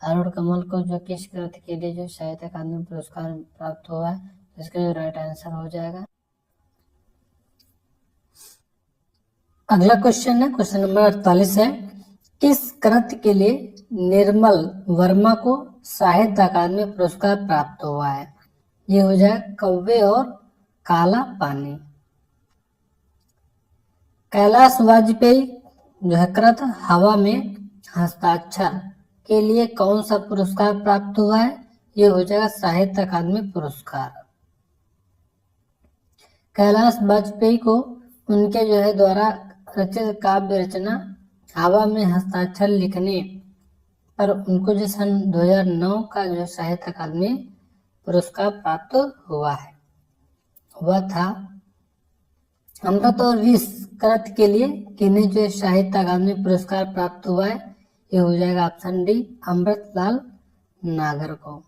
अरुण कमल को जो किस कृति के लिए जो साहित्य अकादमी पुरस्कार प्राप्त हुआ है? इसका जो राइट आंसर हो जाएगा। अगला क्वेश्चन है, क्वेश्चन नंबर 48 है, किस कृति के लिए निर्मल वर्मा को साहित्य अकादमी पुरस्कार प्राप्त हुआ है? ये हो जाए कौवे और काला पानी। कैलाश वाजपेयी जो है कृत हवा में हस्ताक्षर के लिए कौन सा पुरस्कार प्राप्त हुआ है? ये हो जाएगा साहित्य अकादमी पुरस्कार। कैलाश वाजपेयी को उनके जो है द्वारा रचित काव्य रचना हवा में हस्ताक्षर लिखने पर उनको जो सन 2009 का जो साहित्य अकादमी पुरस्कार प्राप्त हुआ है वह था अमृत और विष कृति के लिए किन्हें जो साहित्य अकादमी पुरस्कार प्राप्त हुआ है? ये हो जाएगा ऑप्शन डी अमृतलाल नागर को।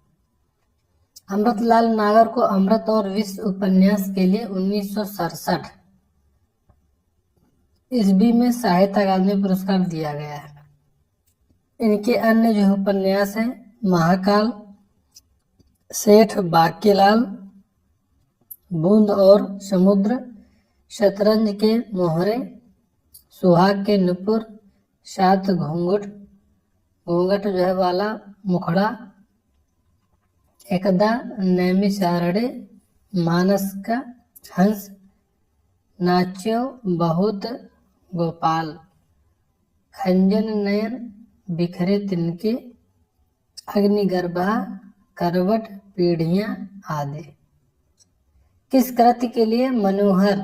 अमृतलाल नागर को अमृत और विष उपन्यास के लिए 1967 ईस्वी में साहित्य अकादमी पुरस्कार दिया गया है। इनके अन्य जो उपन्यास हैं महाकाल, सेठ बाकीलाल, बूंद और समुद्र, शतरंज के मोहरे, सुहाग के नुपुर, सात घूंघट जो है वाला मुखड़ा, एकदा नैमिषारण्य, मानस का हंस, नाच्यो बहुत गोपाल, खंजन नयन, बिखरे तिनके, अग्निगर्भा, करवट, पीढ़ियां आदि। किस कृति के लिए मनोहर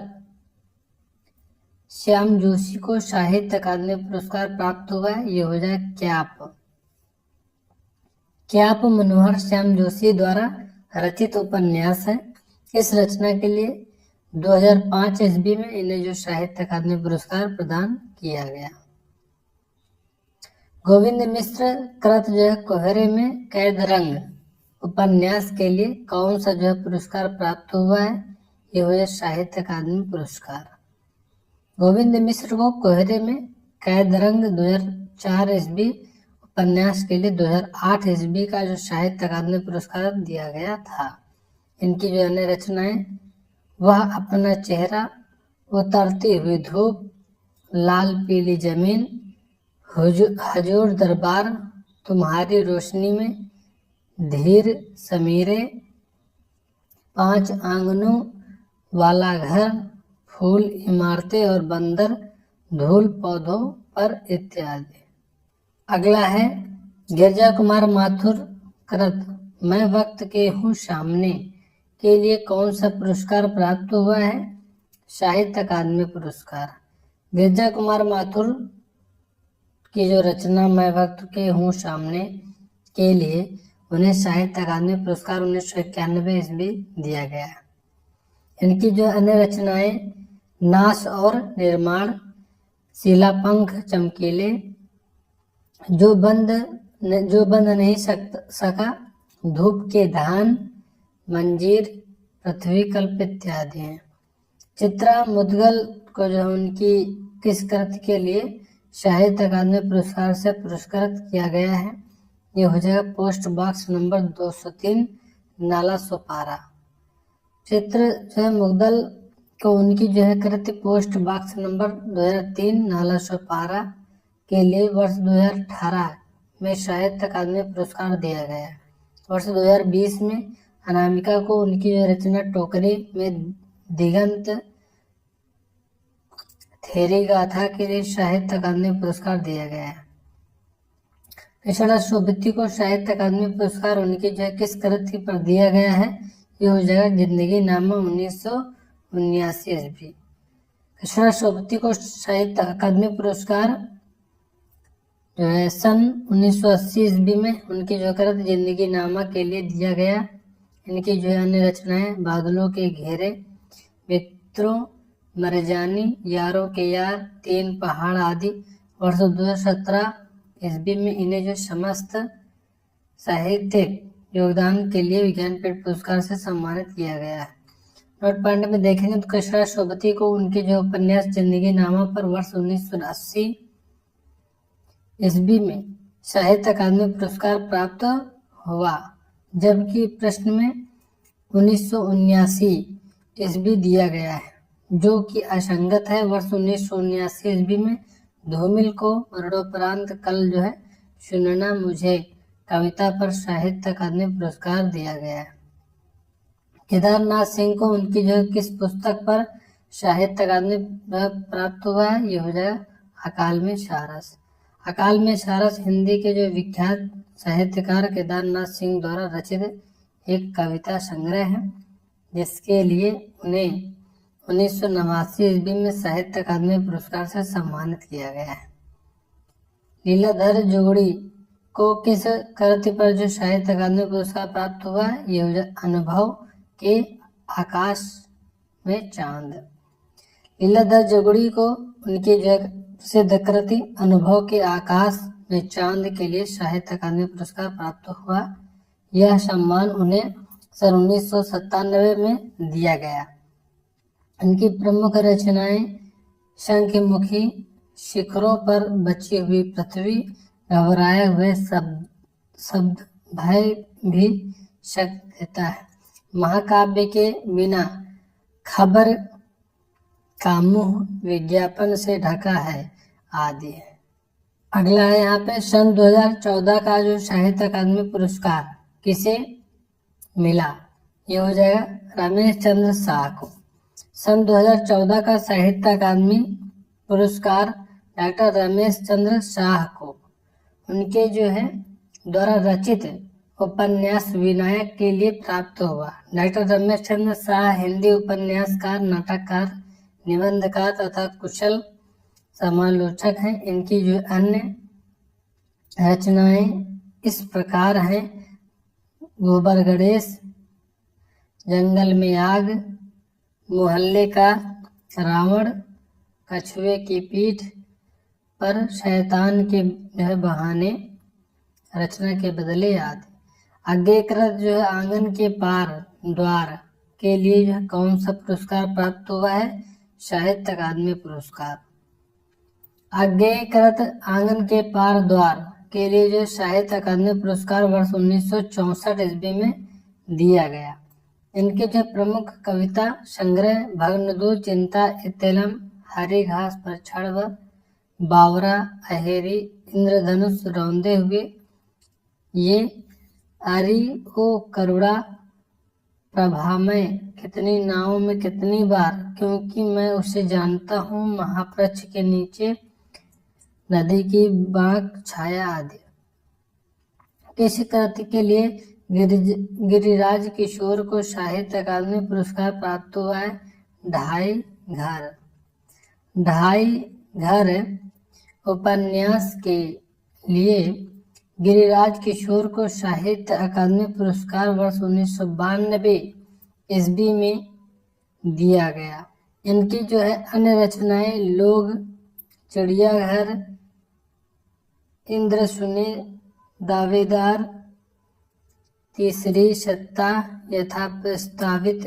श्याम जोशी को साहित्य अकादमी पुरस्कार प्राप्त हुआ है? ये हो जाए क्याप मनोहर श्याम जोशी द्वारा रचित उपन्यास है। इस रचना के लिए 2005 ईस्वी में इन्हें जो साहित्य अकादमी पुरस्कार प्रदान किया गया। गोविंद मिश्र कृत जो है कोहरे में कैद रंग उपन्यास के लिए कौन सा जो है पुरस्कार प्राप्त हुआ है? ये हो जाए साहित्य अकादमी पुरस्कार। गोविंद मिश्र को कोहरे में कैद रंग 2004 ईस्वी उपन्यास के लिए 2008 ईस्वी का जो साहित्य अकादमी पुरस्कार दिया गया था। इनकी जो अन्य रचनाएं वह अपना चेहरा, उतरती हुई धूप, लाल पीली जमीन, हजूर दरबार, तुम्हारी रोशनी में, धीर समीरे, 5 आंगनों वाला घर, फूल इमारतें और बंदर, धूल पौधों पर इत्यादि। अगला है गिरजा कुमार माथुर कृत मैं वक्त के हूँ सामने के लिए कौन सा पुरस्कार प्राप्त हुआ है? साहित्य अकादमी पुरस्कार। गिरजा कुमार माथुर की जो रचना मैं वक्त के हूँ सामने के लिए उन्हें साहित्य अकादमी पुरस्कार 1991 ईस्वी दिया गया। इनकी जो अन्य रचनाएं नाश और निर्माण, शिलापंख चमकीले, जो बंद नहीं सका, धूप के धान, मंजीर, पृथ्वी कल्प इत्यादि हैं। चित्रा मुदगल को जो उनकी किस कृति के लिए साहित्य अकादमी पुरस्कार से पुरस्कृत किया गया है? ये हो जाएगा post box number 203 Nala Sopara. चित्र जो है मुग्दल को उनकी जो है कृति post box number 2003 Nala Sopara के लिए वर्ष 2018 में साहित्य अकादमी पुरस्कार दिया गया। वर्ष 2020 में अनामिका को उनकी जो रचना टोकरी में दिगंत थेरी गाथा के लिए साहित्य अकादमी पुरस्कार दिया गया है। पिछड़ा शोभिती को साहित्य अकादमी पुरस्कार उनकी जो है किस कृति पर दिया गया है? ये हो जाएगा जिंदगी नामा 1979 ईस्वी। पिछड़ा शोभिती को साहित्य अकादमी पुरस्कार जो है सन 1980 ईस्वी में उनकी जो कृति जिंदगी नामा के लिए दिया गया। इनकी जो है अन्य रचनाएं बादलों के घेरे, मित्रों, मरजानी, यारों के यार, तीन पहाड़ आदि। वर्ष 2017 ईस्वी में इन्हें जो समस्त साहित्यिक योगदान के लिए विज्ञानपीठ पुरस्कार से सम्मानित किया गया है। नोट पॉइंट में देखेंगे तो कृष्णा शोभती को उनके जो उपन्यास जिंदगी नामा पर वर्ष 1980 ईस्वी में साहित्य अकादमी पुरस्कार प्राप्त हुआ, जबकि प्रश्न में 1979 ईस्वी दिया गया है, जो कि असंगत है। वर्ष 1979 ईस्वी में धूमिल को मरणोपरांत कल जो है सुनना मुझे कविता पर साहित्य अकादमी पुरस्कार दिया गया है। केदारनाथ सिंह को उनकी जो किस पुस्तक पर साहित्य अकादमी प्राप्त हुआ है? ये हो जाएगा अकाल में सारस। अकाल में सारस हिंदी के जो विख्यात साहित्यकार केदारनाथ सिंह द्वारा रचित एक कविता संग्रह है, जिसके लिए उन्हें 1989 ईस्वी में साहित्य अकादमी पुरस्कार से सम्मानित किया गया है। लीलाधर जुगड़ी को किस कृति पर जो साहित्य अकादमी पुरस्कार प्राप्त हुआ है? ये हो जाए अनुभव के आकाश में चांद। लीलाधर जुगड़ी को उनकी जो प्रसिद्ध कृति अनुभव के आकाश में चांद के लिए साहित्य अकादमी पुरस्कार प्राप्त हुआ। यह सम्मान उन्हें सन 1997 में दिया गया। इनकी प्रमुख रचनाएं शंखमुखी, शिखरों पर बची हुई पृथ्वी, घबराए हुए शब्द, भय भी शक देता है, महाकाव्य के बिना खबर का मुंह विज्ञापन से ढका है आदि। अगला है यहाँ पे सन 2014 का जो साहित्य अकादमी पुरस्कार किसे मिला? ये हो जाएगा रमेश चंद्र शाह को। सन 2014 का साहित्य अकादमी पुरस्कार डॉक्टर रमेश चंद्र शाह को उनके जो है द्वारा रचित उपन्यास विनायक के लिए प्राप्त हुआ। डॉक्टर रमेश चंद्र शाह हिंदी उपन्यासकार, नाटककार, निबंधकार तथा कुशल समालोचक हैं। इनकी जो अन्य रचनाएं इस प्रकार हैं: गोबर गणेश, जंगल में आग, मोहल्ले का रावण, कछुए की पीठ पर शैतान के बहाने, रचना के बदले याद। आज्ञाकृत जो है आंगन के पार द्वार के लिए जो है कौन सा पुरस्कार प्राप्त हुआ है? साहित्य अकादमी पुरस्कार। आज्ञाकृत आंगन के पार द्वार के लिए जो साहित्य अकादमी पुरस्कार वर्ष 1964 ईस्वी में दिया गया। इनके जो प्रमुख कविता संग्रह भग्नदूत, चिंता, इतेलम, हरी घास पर छड़व, बावरा, अहेरी, इंद्रधनुष, रौंदे हुए, ये आरी ओ करुणा, प्रभामय, कितनी नावों में कितनी बार, क्योंकि मैं उसे जानता हूँ, महावृक्ष के नीचे, नदी की बांक छाया आदि। किस कृति के लिए गिरिराज किशोर को साहित्य अकादमी पुरस्कार प्राप्त हुआ है? ढाई घर। ढाई घर उपन्यास के लिए गिरिराज किशोर को साहित्य अकादमी पुरस्कार वर्ष 1992 ईस्वी में दिया गया। इनकी जो है अन्य रचनाएं लोग, चिड़ियाघर, इंद्र सुने, दावेदार, तीसरी सत्ता, यथा प्रस्तावित,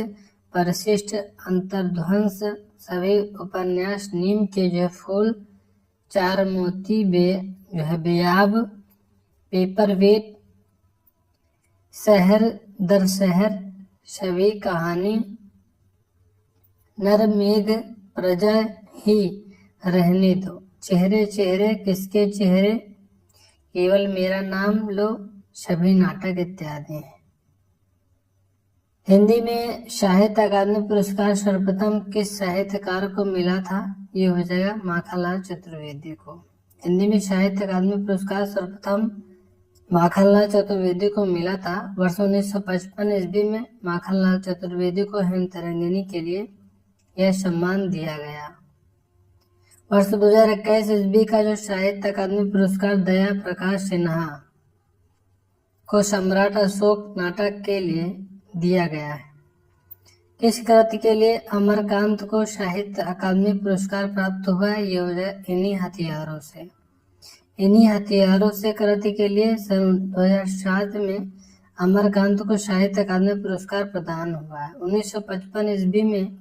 परिशिष्ट, अंतर्ध्वंस, सभी उपन्यास, नीम के जो फूल, चार मोती, जो है बेयाब, पेपरवेट, शहर दर शहर छवि कहानी, नर मेघ प्रजा ही रहने दो, चेहरे चेहरे किसके चेहरे, केवल मेरा नाम लो, सभी नाटक इत्यादि हैं। हिंदी में साहित्य अकादमी पुरस्कार सर्वप्रथम किस साहित्यकार को मिला था? ये हो जाएगा माखनलाल चतुर्वेदी को। हिंदी में साहित्य अकादमी पुरस्कार सर्वप्रथम माखनलाल चतुर्वेदी को मिला था। वर्ष 1955 ईस्वी में माखनलाल चतुर्वेदी को हेमतरंगिणी के लिए यह सम्मान दिया गया। वर्ष 2021 ईस्वी का जो साहित्य अकादमी पुरस्कार दया प्रकाश सिन्हा को सम्राट अशोक नाटक के लिए दिया गया है। किस कृति के लिए अमरकांत को साहित्य अकादमी पुरस्कार प्राप्त हुआ है? ये हो जाए इन्हीं हथियारों से। इन्हीं हथियारों से कृति के लिए सन 2007 में अमरकांत को साहित्य अकादमी पुरस्कार प्रदान हुआ है। 1955 ईस्वी में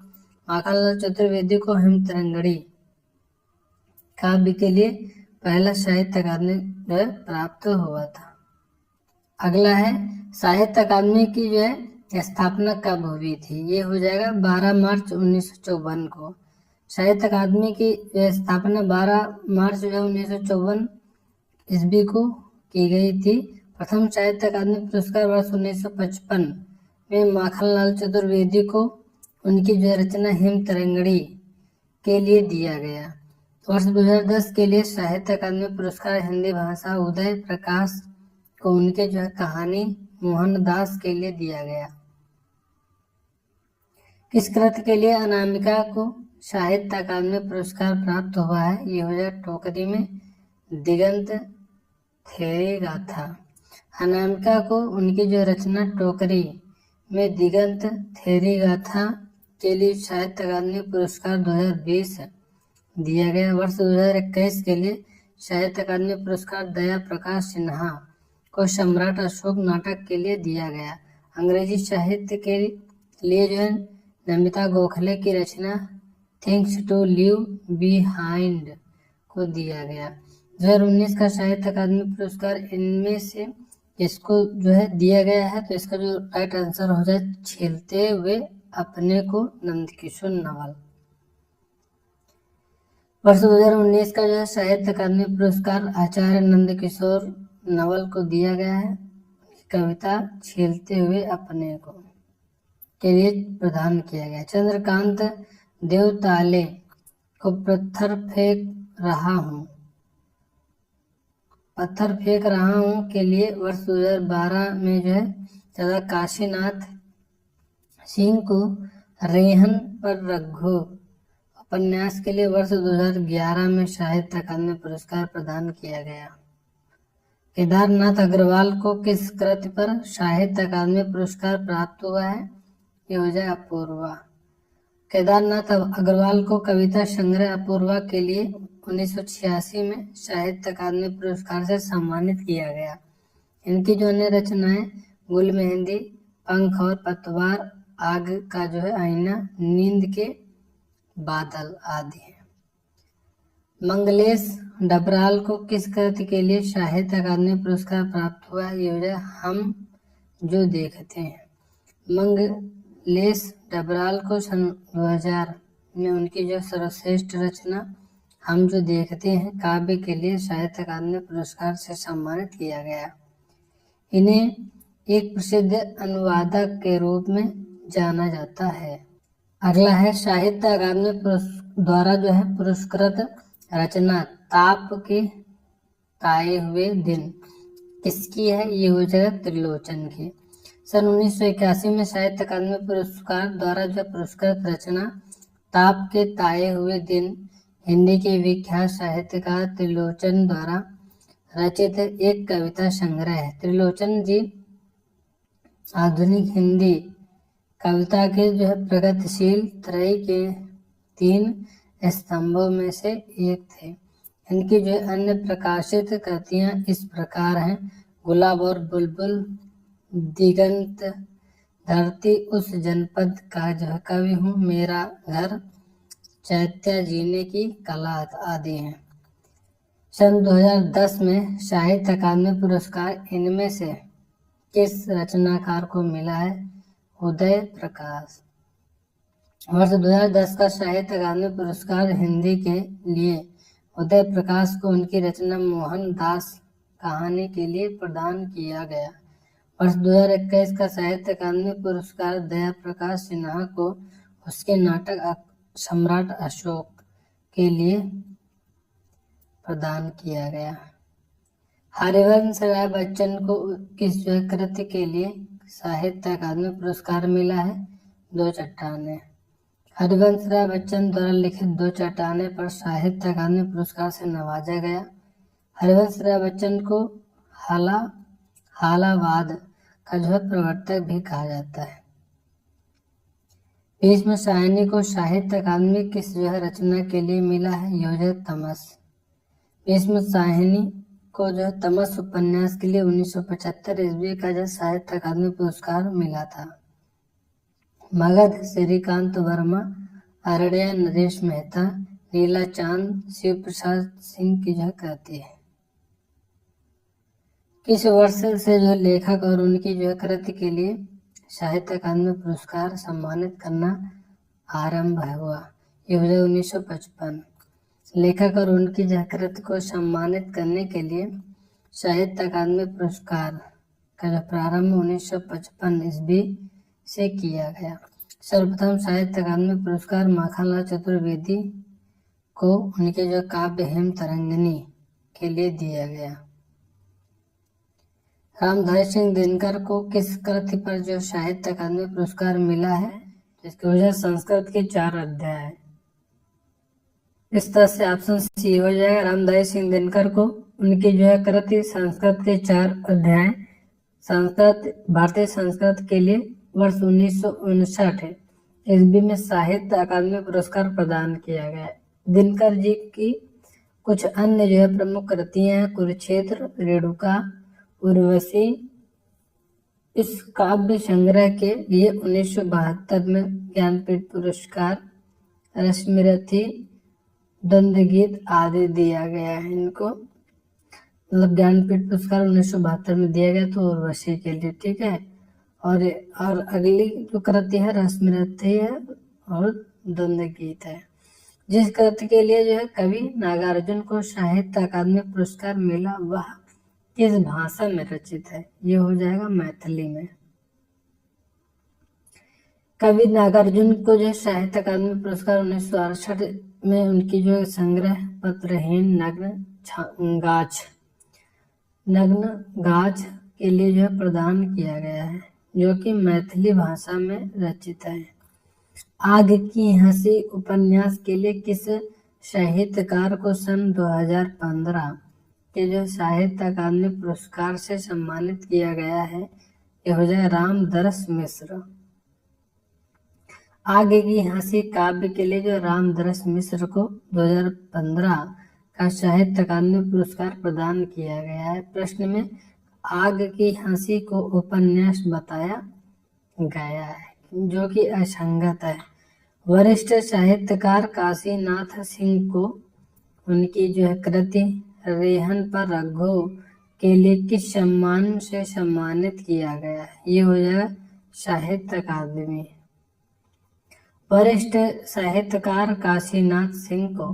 माखनलाल चतुर्वेदी को हेमतरंगिणी काव्य के लिए पहला साहित्य अकादमी प्राप्त हुआ था। अगला है साहित्य अकादमी की जो है स्थापना कब हुई थी? ये हो जाएगा 12 मार्च 1954 को। साहित्य अकादमी की स्थापना 12 मार्च 1954 ईस्वी को की गई थी। प्रथम साहित्य अकादमी पुरस्कार वर्ष 1955 में माखनलाल चतुर्वेदी को उनकी जो रचना हेमतरंगिणी के लिए दिया गया। वर्ष 2010 के लिए साहित्य अकादमी पुरस्कार हिंदी भाषा उदय प्रकाश को उनके जो है कहानी मोहनदास के लिए दिया गया। किस कृति के लिए अनामिका को साहित्य अकादमी पुरस्कार प्राप्त हुआ है? ये हो जाए टोकरी में दिगंत थेरी गाथा। अनामिका को उनकी जो रचना टोकरी में दिगंत थेरी गाथा के लिए साहित्य अकादमी पुरस्कार 2020 दिया गया। वर्ष 2021 के लिए साहित्य अकादमी पुरस्कार दया प्रकाश सिन्हा को सम्राट अशोक नाटक के लिए दिया गया। अंग्रेजी साहित्य के लिए जो है नमिता गोखले की रचना थिंग्स टू लीव बिहाइंड को दिया गया। 2019 का साहित्य अकादमी पुरस्कार इनमें से इसको जो है दिया गया है, तो इसका जो राइट आंसर हो जाए छीलते हुए अपने को नंदकिशोर नवल। वर्ष 2019 का जो है साहित्य अकादमी पुरस्कार आचार्य नंदकिशोर नवल को दिया गया है। कविता छीलते हुए अपने को के लिए प्रदान किया गया। चंद्रकांत देवताले को पत्थर फेंक रहा हूँ के लिए वर्ष 2012 में जो है दादा काशीनाथ सिंह को रेहन पर रघु उपन्यास के लिए वर्ष 2011 में साहित्य अकादमी पुरस्कार प्रदान किया गया। केदारनाथ अग्रवाल को किस कृति पर साहित्य अकादमी पुरस्कार प्राप्त हुआ है? ये हो जाए अपूर्वा। केदारनाथ अग्रवाल को कविता संग्रह अपूर्वा के लिए 1986 में साहित्य अकादमी पुरस्कार से सम्मानित किया गया। इनकी जो अन्य रचनाएं गुल मेहंदी, पंख और पतवार, आग का जो है आईना, नींद के बादल आदि हैं। मंगलेश डबराल को किस कृति के लिए साहित्य अकादमी पुरस्कार प्राप्त हुआ है? ये हो जाए हम जो देखते हैं। मंगलेश डबराल को सन 2000 में उनकी जो सर्वश्रेष्ठ रचना हम जो देखते हैं काव्य के लिए साहित्य अकादमी पुरस्कार से सम्मानित किया गया। इन्हें एक प्रसिद्ध अनुवादक के रूप में जाना जाता है। अगला है साहित्य अकादमी द्वारा जो है पुरस्कृत रचना ताप के ताए हुए दिन किसकी है? ये हो जाएगा त्रिलोचन की। सन 1981 में साहित्य अकादमी पुरस्कार द्वारा जो पुरस्कृत रचना ताप के ताए हुए दिन हिंदी के विख्यात साहित्यकार त्रिलोचन द्वारा रचित एक कविता संग्रह है। त्रिलोचन जी आधुनिक हिंदी कविता के जो है प्रगतिशील त्रय के 3 स्तंभों में से एक थे। इनकी जो अन्य प्रकाशित कृतियां इस प्रकार हैं: गुलाब और बुलबुल, दिगंत, धरती उस जनपद का जो कवि हूँ, मेरा घर, चैत्य जीने की कला आदि हैं। सन 2010 में साहित्य अकादमी पुरस्कार इनमें से किस रचनाकार को मिला है? उदय प्रकाश। वर्ष 2010 का साहित्य अकादमी पुरस्कार हिंदी के लिए उदय प्रकाश को उनकी रचना मोहन दास कहानी के लिए प्रदान किया गया। वर्ष 2021 का साहित्य अकादमी पुरस्कार दया प्रकाश सिन्हा को उसके नाटक सम्राट अशोक के लिए प्रदान किया गया। हरिवंश राय बच्चन को किस कृति के लिए साहित्य अकादमी पुरस्कार मिला है? दो चट्टानें। हरिवंश राय बच्चन द्वारा लिखित दो चट्टानें पर साहित्य अकादमी पुरस्कार से नवाजा गया। हरिवंश राय बच्चन को हालावाद का प्रवर्तक भी कहा जाता है। भीष्म साहनी को साहित्य अकादमी किस रचना के लिए मिला है? योजक तमस। भीष्म साहनी को तमस उपन्यास के लिए 1975 ईस्वी का साहित्य अकादमी पुरस्कार मिला था। मगध श्रीकांत वर्मा, अरड़िया नरेश मेहता, नीला चांद शिव प्रसाद सिंह की कृति है। किस वर्ष से लेखक और उनकी कृति के लिए साहित्य अकादमी पुरस्कार सम्मानित करना आरंभ हुआ? यह 1955। लेखक और उनकी कृति को सम्मानित करने के लिए साहित्य अकादमी पुरस्कार का प्रारंभ 1955 ईस्वी से किया गया। सर्वप्रथम साहित्य अकादमी पुरस्कार माखनलाल चतुर्वेदी को उनके काव्य हेम तरंगिणी के लिए दिया गया। रामधारी सिंह दिनकर को किस कृति पर साहित्य अकादमी पुरस्कार मिला है? जिसकी वजह संस्कृत के 4 अध्याय। इस तरह से ऑप्शन सी हो जाएगा। रामधारी सिंह दिनकर को उनकी कृति संस्कृत के 4 अध्याय संस्कृत भारतीय संस्कृत के लिए वर्ष 1959 ईस्वी में साहित्य अकादमी पुरस्कार प्रदान किया गया। दिनकर जी की कुछ अन्य प्रमुख कृतियां हैं। कुरुक्षेत्र, रेणुका, उर्वशी। इस काव्य संग्रह के लिए 1972 में ज्ञानपीठ पुरस्कार, रश्मिरथी, द्वंद्व गीत आदि दिया गया है। इनको मतलब ज्ञानपीठ पुरस्कार 1972 में दिया गया तो उर्वशी के लिए, ठीक है। और अगली जो कृति है रश्मिरथी है और द्वंद्व गीत है। जिस कृति के लिए कवि नागार्जुन को साहित्य अकादमी पुरस्कार मिला वह किस भाषा में रचित है? ये हो जाएगा मैथिली में। कवि नागार्जुन को साहित्य अकादमी पुरस्कार 1968 में उनकी संग्रह पत्रहीन नग्न गाछ के लिए प्रदान किया गया है, जो कि मैथिली भाषा में रचित है। आग की हंसी उपन्यास के लिए किस साहित्यकार को सन 2015 के साहित्य अकादमी पुरस्कार से सम्मानित किया गया है? यह हो जाए रामदरस मिश्र। आग की हंसी काव्य के लिए रामदरस मिश्र को 2015 का साहित्य अकादमी पुरस्कार प्रदान किया गया है। प्रश्न में आग की हंसी को उपन्यास बताया गया है, जो कि असंगत है। वरिष्ठ साहित्यकार काशीनाथ सिंह को उनकी कृति रेहन पर रघु के लिए किस सम्मान से सम्मानित किया गया है? ये हो जाएगा साहित्य अकादमी। वरिष्ठ साहित्यकार काशीनाथ सिंह को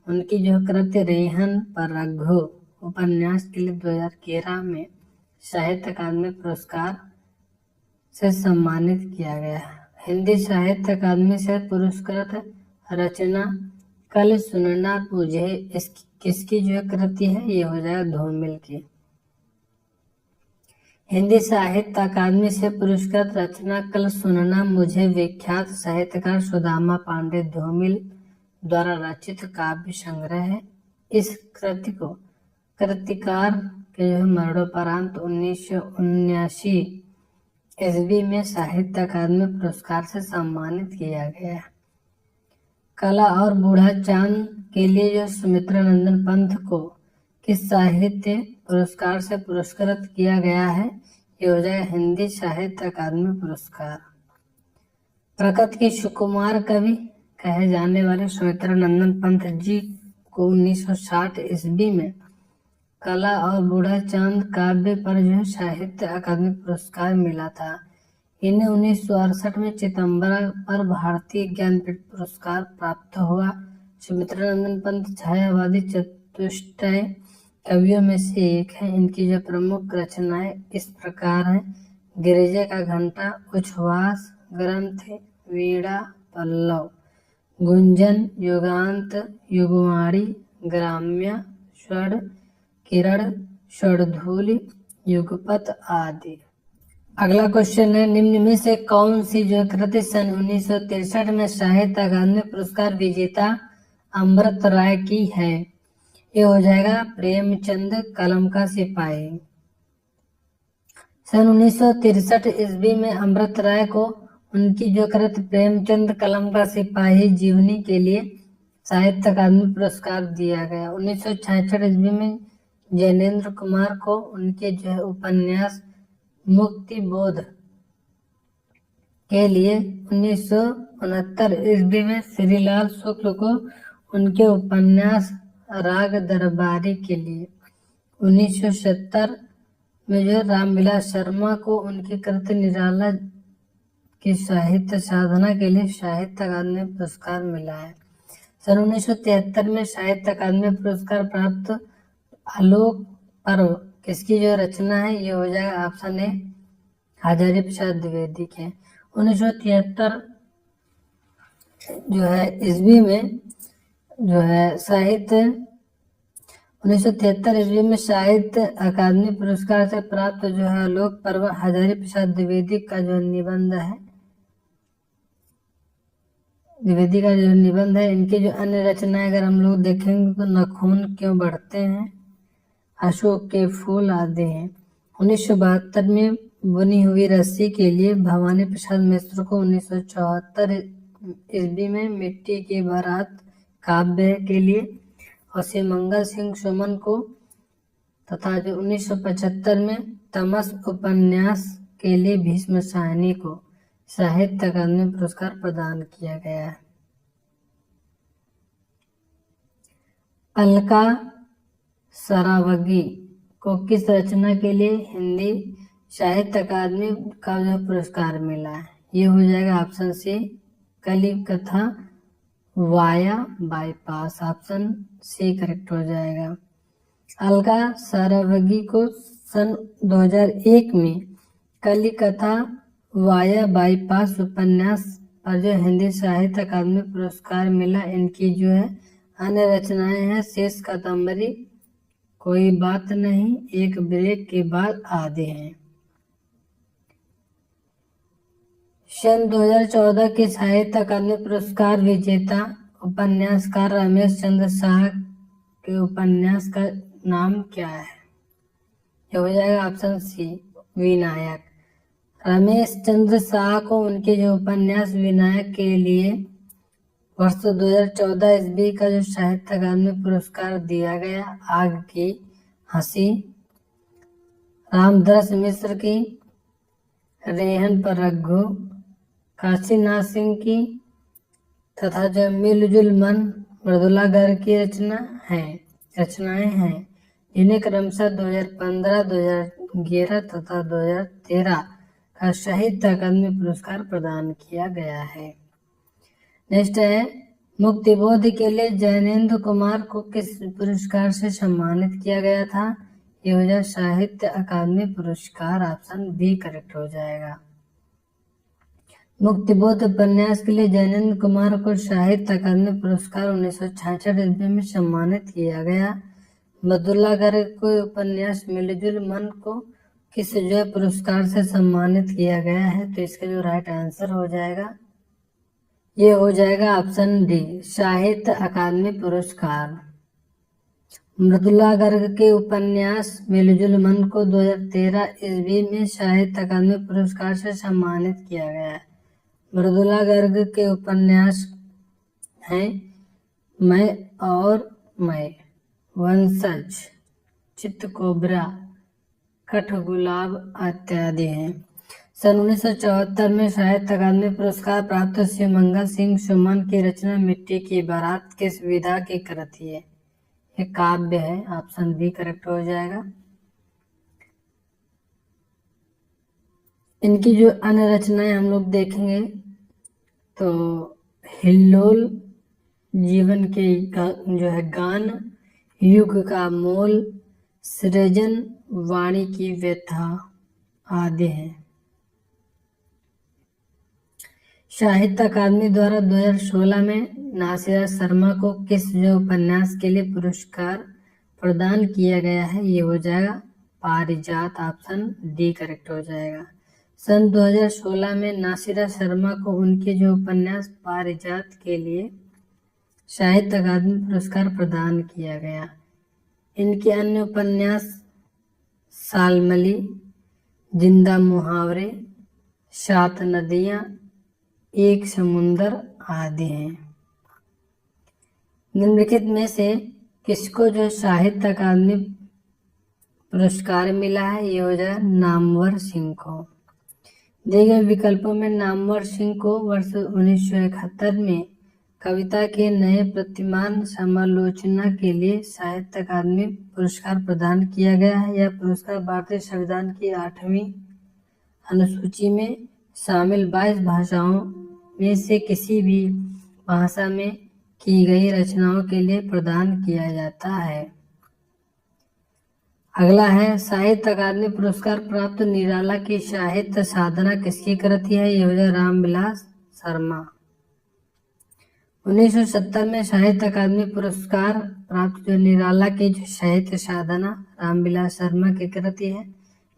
उनकी कृति रेहन पर रघु उपन्यास के लिए 2013 में साहित्य अकादमी पुरस्कार से सम्मानित किया गया। हिंदी साहित्य अकादमी से पुरस्कृत रचना कल सुनना मुझे किसकी कृति है? ये हो जाएगा धूमिल की। हिंदी साहित्य अकादमी से पुरस्कृत रचना कल सुनना मुझे विख्यात साहित्यकार सुदामा पांडे धूमिल द्वारा रचित काव्य संग्रह है। इस कृति को कृतिकार के मरणोपरांत 1979 ईस्वी में साहित्य अकादमी पुरस्कार से सम्मानित किया गया। कला और बूढ़ा चांद के लिए सुमित्रा नंदन पंत को किस साहित्य पुरस्कार से पुरस्कृत किया गया है? ये हो जाएगा हिंदी साहित्य अकादमी पुरस्कार। प्रकृति के सुकुमार कवि कहे जाने वाले सुमित्रा नंदन पंत जी को 1960 ईस्वी में कला और बूढ़ा चांद काव्य पर जो है साहित्य अकादमी पुरस्कार मिला था। इन्हें 1968 में चिदम्बरा पर भारतीय ज्ञानपीठ पुरस्कार प्राप्त हुआ। सुमित्रानंदन पंत छायावादी चतुष्टय कवियों में से एक है। इनकी जो प्रमुख रचनाएं इस प्रकार हैं: गिरिजा का घंटा, उच्छ्वास, ग्रंथ, वीणा, पल्लव, गुंजन, युगांत, युगवाणी, ग्राम्य, स्वर किरण, स्वर्धूलि, युगपत आदि। अगला क्वेश्चन है, निम्न में से कौन सी जो कृति सन 1963 में साहित्य अकादमी पुरस्कार विजेता अमृत राय की है? ये हो जाएगा प्रेमचंद कलम का सिपाही। सन 1963 ईस्वी में अमृत राय को उनकी जो कृति प्रेमचंद कलम का सिपाही जीवनी के लिए साहित्य अकादमी पुरस्कार दिया गया। 1966 ईस्वी में जैनेन्द्र कुमार को उनके जो है उपन्यास मुक्ति बोध के लिए, 1969 ईस्वी में श्रीलाल शुक्ल को उनके उपन्यास राग दरबारी के लिए, 1970 में जो रामविलास शर्मा को उनकी कृति निराला की साहित्य साधना के लिए साहित्य अकादमी पुरस्कार मिला है। सन 1973 में साहित्य अकादमी पुरस्कार प्राप्त आलोक पर्व किसकी जो रचना है? ये हो जाएगा ऑप्शन ए हजारी प्रसाद द्विवेदी के। 1973 जो है ईस्वी में जो है साहित्य 1973 ईस्वी में साहित्य अकादमी पुरस्कार से प्राप्त जो है आलोक पर्व हजारी प्रसाद द्विवेदी का जो निबंध है, द्विवेदी का जो निबंध है। इनकी जो अन्य रचनाएं अगर हम लोग देखेंगे तो नखून क्यों बढ़ते हैं, अशोक के फूल आदि हैं। 1972 में बुनी हुई रस्सी के लिए भवानी प्रसाद मिश्र को 1974 ईस्वी में मिट्टी की बारात काव्य के लिए और श्री मंगल सिंह सुमन को तथा जो 1975 में तमस उपन्यास के लिए भीष्म साहनी को साहित्य अकादमी पुरस्कार प्रदान किया गया है। अलका सरावगी को किस रचना के लिए हिंदी साहित्य अकादमी का जो पुरस्कार मिला है? ये हो जाएगा option C Kali Katha via bypass, option C correct हो जाएगा। अलका सरावगी को सन 2001 में कली कथा वाया बाईपास उपन्यास पर जो हिंदी साहित्य अकादमी पुरस्कार मिला। इनकी जो है अन्य रचनाएं हैं शेष कादम्बरी, कोई बात नहीं, एक ब्रेक के बाद आदि हैं। सन 2014 के साहित्य अकादमी पुरस्कार विजेता उपन्यासकार रमेश चंद्र शाह के उपन्यास का नाम क्या है? यह हो जाएगा ऑप्शन सी विनायक। रमेश चंद्र शाह को उनके जो उपन्यास विनायक के लिए वर्ष 2014 ईस्वी का जो साहित्य अकादमी पुरस्कार दिया गया। आग की हंसी, रामदास मिश्र की रेहन पर रघु, काशीनाथ सिंह की तथा जो मिलजुल मन मृदुला गर्ग की रचनाएं हैं जिन्हें क्रमशः 2015, 2011 तथा 2013 का साहित्य अकादमी पुरस्कार प्रदान किया गया है। नेक्स्ट है, मुक्तिबोध के लिए जैनेन्द्र कुमार को किस पुरस्कार से सम्मानित किया गया था? ये हो जाए साहित्य अकादमी पुरस्कार, ऑप्शन बी करेक्ट हो जाएगा। मुक्तिबोध उपन्यास के लिए जैनेन्द्र कुमार को साहित्य अकादमी पुरस्कार 1966 ईस्वी में सम्मानित किया गया। मृदुला गर्ग को उपन्यास मिलजुल मन को किस जो है पुरस्कार से सम्मानित किया गया है? तो इसका जो राइट आंसर हो जाएगा ये हो जाएगा ऑप्शन डी साहित्य अकादमी पुरस्कार। मृदुला गर्ग के उपन्यास मिलजुल मन को 2013 ईस्वी में साहित्य अकादमी पुरस्कार से सम्मानित किया गया है। मृदुला गर्ग के उपन्यास हैं मैं और मैं, वंशज, चित्तकोबरा, कठगुलाब इत्यादि हैं। सन 1974 में साहित्य अकादमी पुरस्कार प्राप्त श्री मंगल सिंह सुमन की रचना मिट्टी की बारात किस विधा की कृति है? ये काव्य है, ऑप्शन बी करेक्ट हो जाएगा। इनकी जो अन्य रचनाएं हम लोग देखेंगे तो हिल्लोल, जीवन के जो है गान, युग का मोल, सृजन, वाणी की व्यथा आदि हैं। साहित्य अकादमी द्वारा 2016 में नासिरा शर्मा को किस जो उपन्यास के लिए पुरस्कार प्रदान किया गया है? ये हो जाएगा पारिजात, ऑप्शन डी करेक्ट हो जाएगा। सन 2016 में नासिरा शर्मा को उनके जो उपन्यास पारिजात के लिए साहित्य अकादमी पुरस्कार प्रदान किया गया। इनके अन्य उपन्यास सालमली, जिंदा मुहावरे, 7 नदियां, एक समुंदर आदि हैं। निम्नलिखित में से किसको जो साहित्य अकादमी पुरस्कार मिला है? ये हो जाए नामवर सिंह को। दिए गए विकल्पों में नामवर सिंह को वर्ष 1971 में कविता के नए प्रतिमान समालोचना के लिए साहित्य अकादमी पुरस्कार प्रदान किया गया है। यह पुरस्कार भारतीय संविधान की 8वीं अनुसूची में शामिल 22 भाषाओं में से किसी भी भाषा में की गई रचनाओं के लिए प्रदान किया जाता है। अगला है साहित्य अकादमी पुरस्कार प्राप्त निराला की साहित्य साधना किसकी कृति है? ये हो जाए रामविलास शर्मा। 1970 में साहित्य अकादमी पुरस्कार प्राप्त जो निराला की जो साहित्य साधना रामविलास शर्मा की कृति है,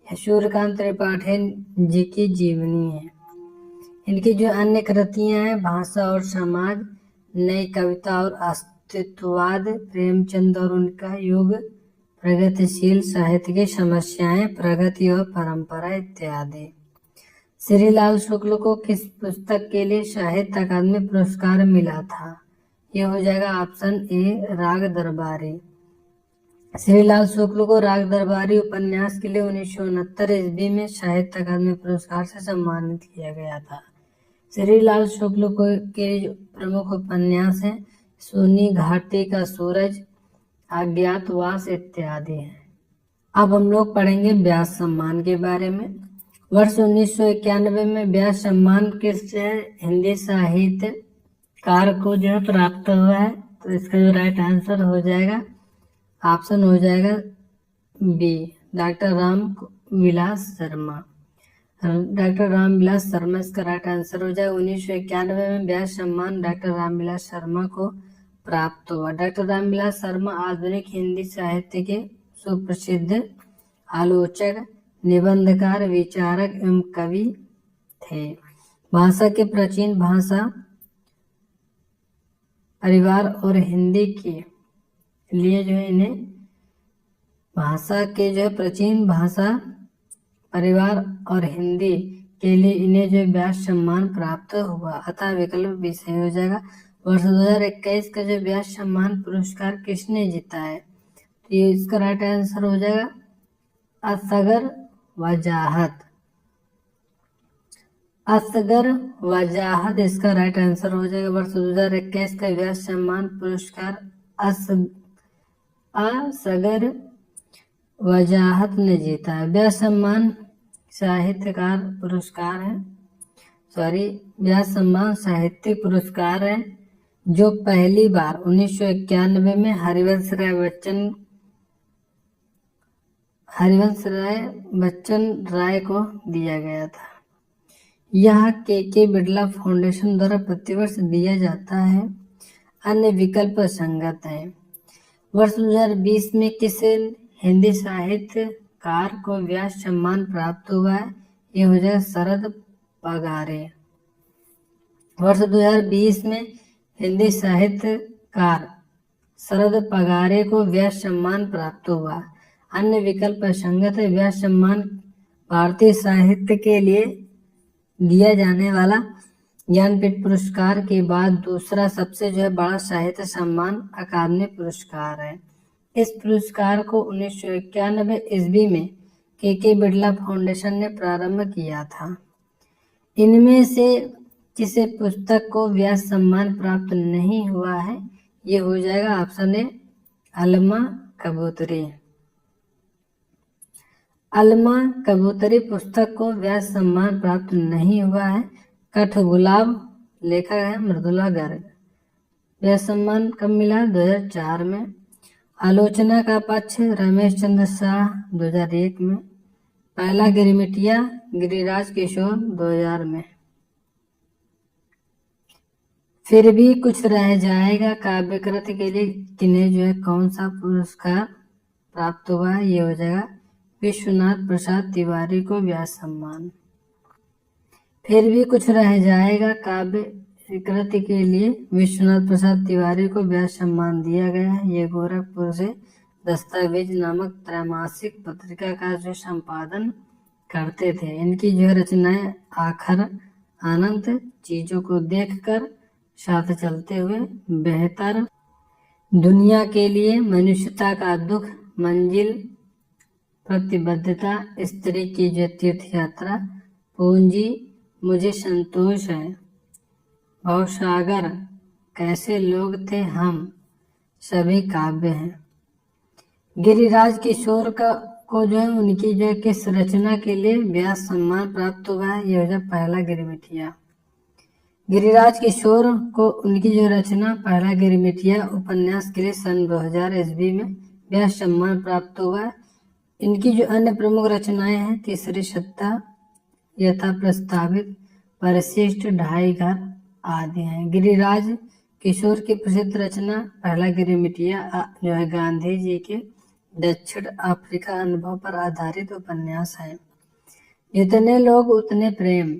यह सूर्यकांत त्रिपाठी जी की जीवनी है। इनकी जो अन्य कृतियां हैं भाषा और समाज, नई कविता और अस्तित्ववाद, प्रेमचंद और उनका युग, प्रगतिशील साहित्य की समस्याएं, प्रगति और परंपरा इत्यादि। श्रीलाल शुक्ल को किस पुस्तक के लिए साहित्य अकादमी पुरस्कार मिला था? यह हो जाएगा ऑप्शन ए राग दरबारी। श्रीलाल शुक्ल को राग दरबारी उपन्यास के लिए 1969 ईस्वी में साहित्य अकादमी पुरस्कार से सम्मानित किया गया था। श्रीलाल शुक्ल के प्रमुख उपन्यास हैं सोनी घाटी का सूरज, अज्ञातवास इत्यादि हैं। अब हम लोग पढ़ेंगे व्यास सम्मान के बारे में। वर्ष 1991 में व्यास सम्मान किस हिंदी साहित्यकार को जो है प्राप्त हुआ है? तो इसका जो राइट आंसर हो जाएगा ऑप्शन हो जाएगा B, doctor Ramvilas Sharma. Doctor Ramvilas Sharma इसका राइट आंसर हो जाएगा। 1991 में व्यास सम्मान डॉक्टर रामविलास शर्मा को प्राप्त हुआ। डॉक्टर रामविलास शर्मा आधुनिक हिंदी साहित्य के सुप्रसिद्ध आलोचक, निबंधकार, विचारक एवं कवि थे। भाषा के प्राचीन भाषा परिवार और हिंदी के लिए जो है इन्हें भाषा के जो प्राचीन भाषा परिवार और हिंदी के लिए इन्हें जो व्यास सम्मान प्राप्त हुआ। अतः विकल्प विषय हो जाएगा। वर्ष 2021 का जो व्यास सम्मान पुरस्कार किसने जीता है? तो ये इसका राइट आंसर हो जाएगा असगर वजाहत। असगर वजाहत इसका राइट आंसर हो जाएगा। वर्ष 2021 का व्यास सम्मान पुरस्कार असगर वजाहत ने जीता है। व्यास सम्मान साहित्यकार पुरस्कार है, व्यास सम्मान साहित्यिक पुरस्कार है जो पहली बार 1991 में हरिवंश बच्चन राय को दिया गया था। यह के बिड़ला फाउंडेशन द्वारा प्रतिवर्ष दिया जाता है। अन्य विकल्प संगत है। वर्ष 2020 में किस हिंदी साहित्यकार को व्यास सम्मान प्राप्त हुआ है? ये हो जाएगा शरद पगारे। वर्ष 2020 में हिंदी साहित्यकार शरद पगारे को व्यास सम्मान प्राप्त हुआ। अन्य विकल्प संगत है। व्यास सम्मान भारतीय साहित्य के लिए दिया जाने वाला ज्ञानपीठ पुरस्कार के बाद दूसरा सबसे जो है बड़ा साहित्य सम्मान अकादमी पुरस्कार है। इस पुरस्कार को 1991 ईस्वी में के बिड़ला फाउंडेशन ने प्रारंभ किया था। इनमें से किसी पुस्तक को व्यास सम्मान प्राप्त नहीं हुआ है? ये हो जाएगा ऑप्शन ए अलमा कबूतरी। अलमा कबूतरी पुस्तक को व्यास सम्मान प्राप्त नहीं हुआ है। कठगुलाब लेखक है मृदुला गर्ग। व्यास सम्मान कब मिला? 2004 में। आलोचना का पक्ष रमेश चंद्र शाह 2001 में। पहला गिरमिटिया गिरिराज किशोर 2000 में। फिर भी कुछ रह जाएगा काव्य कृति के लिए किन्हें जो है कौन सा पुरस्कार प्राप्त हुआ है? ये हो जाएगा विश्वनाथ प्रसाद तिवारी को व्यास सम्मान। फिर भी कुछ रह जाएगा काव्य कृति के लिए विश्वनाथ प्रसाद तिवारी को व्यास सम्मान दिया गया है। ये गोरखपुर से दस्तावेज नामक त्रैमासिक पत्रिका का जो संपादन करते थे। इनकी जो रचनाएं आखर अनंत, चीजों को देखकर, साथ चलते हुए, बेहतर, दुनिया के लिए, मनुष्यता का दुख, मंजिल, प्रतिबद्धता, स्त्री की जो तीर्थ यात्रा, पूंजी, मुझे संतोष है, भवसागर, कैसे लोग थे हम, सभी काव्य हैं। गिरिराज किशोर को जो है उनकी जो है किस रचना के लिए व्यास सम्मान प्राप्त हुआ है? यह हो जाए पहला गिरमिटिया। गिरिराज किशोर को उनकी जो रचना पहला गिरमिटिया उपन्यास के लिए सन 2000 ईस्वी में व्यास सम्मान प्राप्त हुआ है। इनकी जो अन्य प्रमुख रचनाएं हैं तीसरी सत्ता, यथा प्रस्तावित, परिशिष्ट, ढाई घर आदि हैं। गिरिराज किशोर की प्रसिद्ध रचना पहला गिरमिटिया जो है गांधी जी के दक्षिण अफ्रीका अनुभव पर आधारित उपन्यास है। जितने लोग उतने प्रेम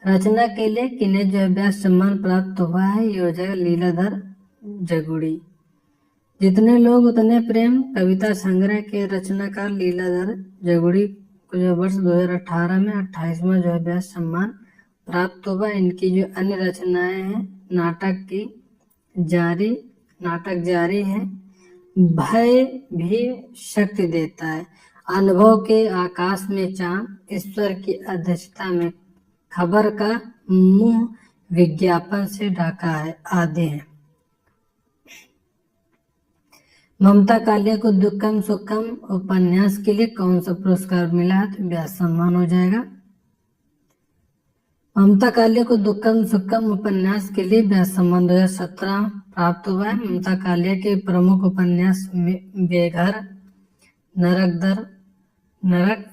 रचना के लिए किन्हें जो है व्यास सम्मान प्राप्त हुआ है? ये हो जाएगा लीलाधर जगुड़ी। जितने लोग उतने प्रेम कविता संग्रह के रचनाकार लीलाधर जगुड़ी को जो वर्ष 2018 में 28वां जो है व्यास सम्मान प्राप्त हुआ। इनकी जो अन्य रचनाएं हैं नाटक जारी है, भय भी शक्ति देता है, अनुभव के आकाश में चांद, ईश्वर की अध्यक्षता में, खबर का मुंह विज्ञापन से ढका है आदि है। ममता कालिया को दुक्कम सुक्कम उपन्यास के लिए कौन सा पुरस्कार मिला है? तो व्यास सम्मान हो जाएगा। ममता कालिया को दुक्कम सुक्कम उपन्यास के लिए व्यास सम्मान 2017 प्राप्त हुआ है। ममता कालिया के प्रमुख उपन्यास बेघर, नरक,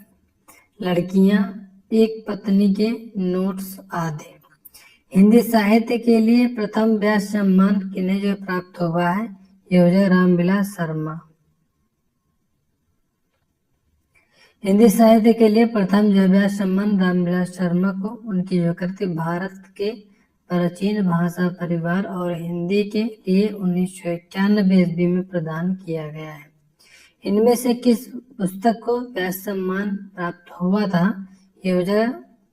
लड़कियां, एक पत्नी के नोट्स आदि। हिंदी साहित्य के लिए प्रथम व्यास सम्मान किन्हें जो प्राप्त हुआ है? ये हो जाए रामविलास शर्मा। हिंदी साहित्य के लिए प्रथम जो व्यास सम्मान रामविलास शर्मा को उनकी जो कृति भारत के प्राचीन भाषा परिवार और हिंदी के लिए 1991 ईस्वी में प्रदान किया गया है। इनमें से किस पुस्तक को व्यास सम्मान प्राप्त हुआ था? ये हो जाए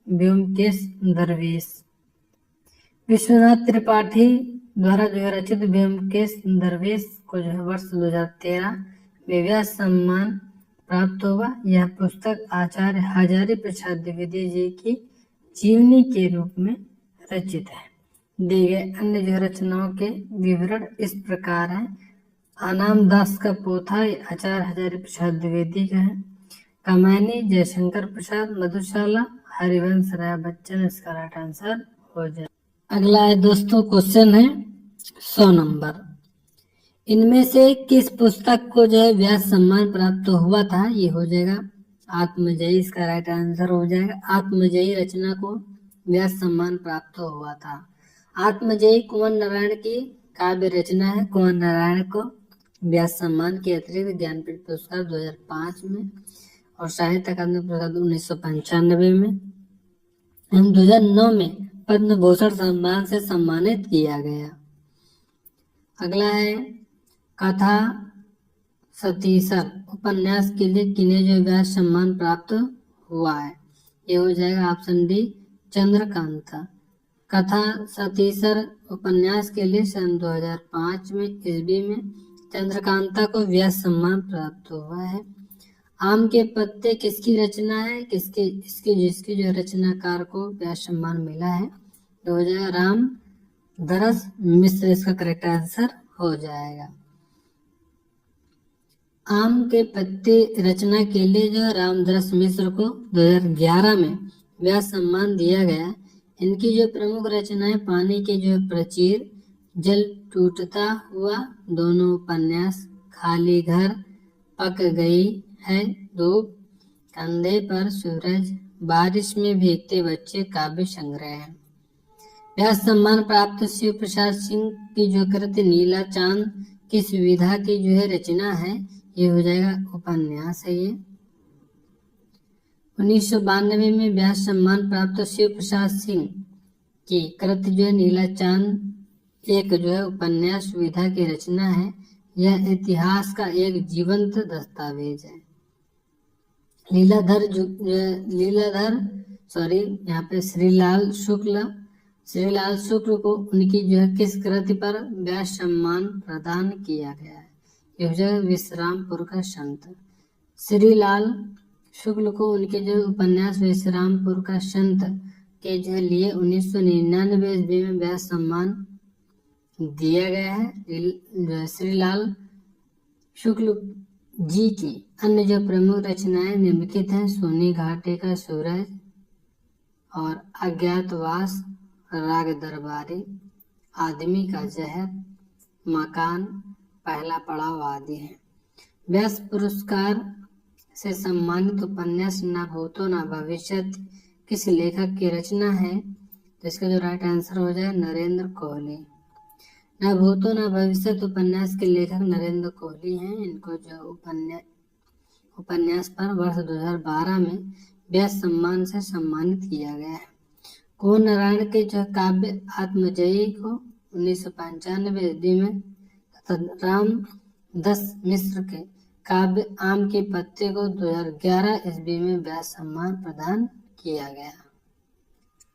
व्योमकेश दरवेश। विश्वनाथ त्रिपाठी द्वारा जो है रचित व्योमकेश दरवेश को जो है वर्ष 2013 में व्यास सम्मान प्राप्त हुआ। यह पुस्तक आचार्य हजारी प्रसाद द्विवेदी जी की जीवनी के रूप में रचित है। दिए गए अन्य जो रचनाओं के विवरण इस प्रकार हैं। आनाम दास का पोथा आचार्य हजारी प्रसाद द्विवेदी का है। कमैनी जयशंकर प्रसाद, मधुशाला हरिवंश राय बच्चन, इसका राइट आंसर हो जाए। अगला है दोस्तों क्वेश्चन है 100 नंबर। इनमें से किस पुस्तक को जो है व्यास सम्मान प्राप्त हुआ था? ये हो जाएगा आत्मजयी, इसका राइट आंसर हो जाएगा। आत्मजयी रचना को व्यास सम्मान प्राप्त हुआ था। आत्मजयी कुंवर नारायण की काव्य रचना है। कुंवर नारायण को व्यास सम्मान के अतिरिक्त ज्ञानपीठ पुरस्कार 2005 में और साहित्य अकादमी पुरस्कार 1995 में एवं 2009 में पद्म भूषण सम्मान से सम्मानित किया गया। अगला है कथा सतीसर उपन्यास के लिए किन्हें जो व्यास सम्मान प्राप्त हुआ है? ये हो जाएगा ऑप्शन डी चंद्रकांता। कथा सतीसर उपन्यास के लिए सन 2005 में ईस्वी में चंद्रकांता को व्यास सम्मान प्राप्त हुआ है। आम के पत्ते किसकी रचना है? जिसकी जो रचनाकार को व्यास सम्मान मिला है? 2000 राम दरस मिश्र, इसका करेक्ट आंसर हो जाएगा। आम के पत्ते रचना के लिए जो रामधस मिश्र को 2011 में व्यास सम्मान दिया गया। इनकी जो प्रमुख रचनाएं पानी के जो प्रचीर, जल टूटता हुआ, दोनों उपन्यास, खाली घर, पक गई है धूप, कंधे पर सूरज, बारिश में भीगते बच्चे काव्य संग्रह है। व्यास सम्मान प्राप्त शिव प्रसाद सिंह की जो कृति नीला चांद की सुविधा की जो है रचना है, ये हो जाएगा उपन्यास है। ये 1992 में व्यास सम्मान प्राप्त शिव प्रसाद सिंह की कृति जो है नीला चांद एक जो है उपन्यास सुविधा की रचना है। यह इतिहास का एक जीवंत दस्तावेज है। यहाँ पे श्रीलाल शुक्ल को उनकी जो है किस कृति पर व्यास सम्मान प्रदान किया गया है? यह जो है विश्रामपुर का संत। श्रीलाल शुक्ल को उनके जो उपन्यास विश्रामपुर का संत के जो लिए 1999 ईस्वी में व्यास सम्मान दिया गया है। श्रीलाल शुक्ल जी की अन्य जो प्रमुख रचनाएं निम्नलिखित हैं: सोनी घाटे का सूरज और अज्ञातवास, राग दरबारी, आदमी का जहर, मकान, पहला पड़ाव आदि है। व्यास पुरस्कार से सम्मानित उपन्यास ना भूतो ना भविष्यत किस लेखक की रचना है? तो इसका जो राइट आंसर हो जाए नरेंद्र कोहली। ना भूतो ना भविष्यत उपन्यास के लेखक नरेंद्र कोहली हैं। इनको जो उपन्यास पर वर्ष 2012 में व्यास सम्मान से सम्मानित किया गया है। कुंवर नारायण के जो काव्य आत्मजयी को 1995 ईस्वी में तथा रामधस मिश्र के काव्य आम के पत्ते को 2011 ईस्वी में व्यास सम्मान प्रदान किया गया।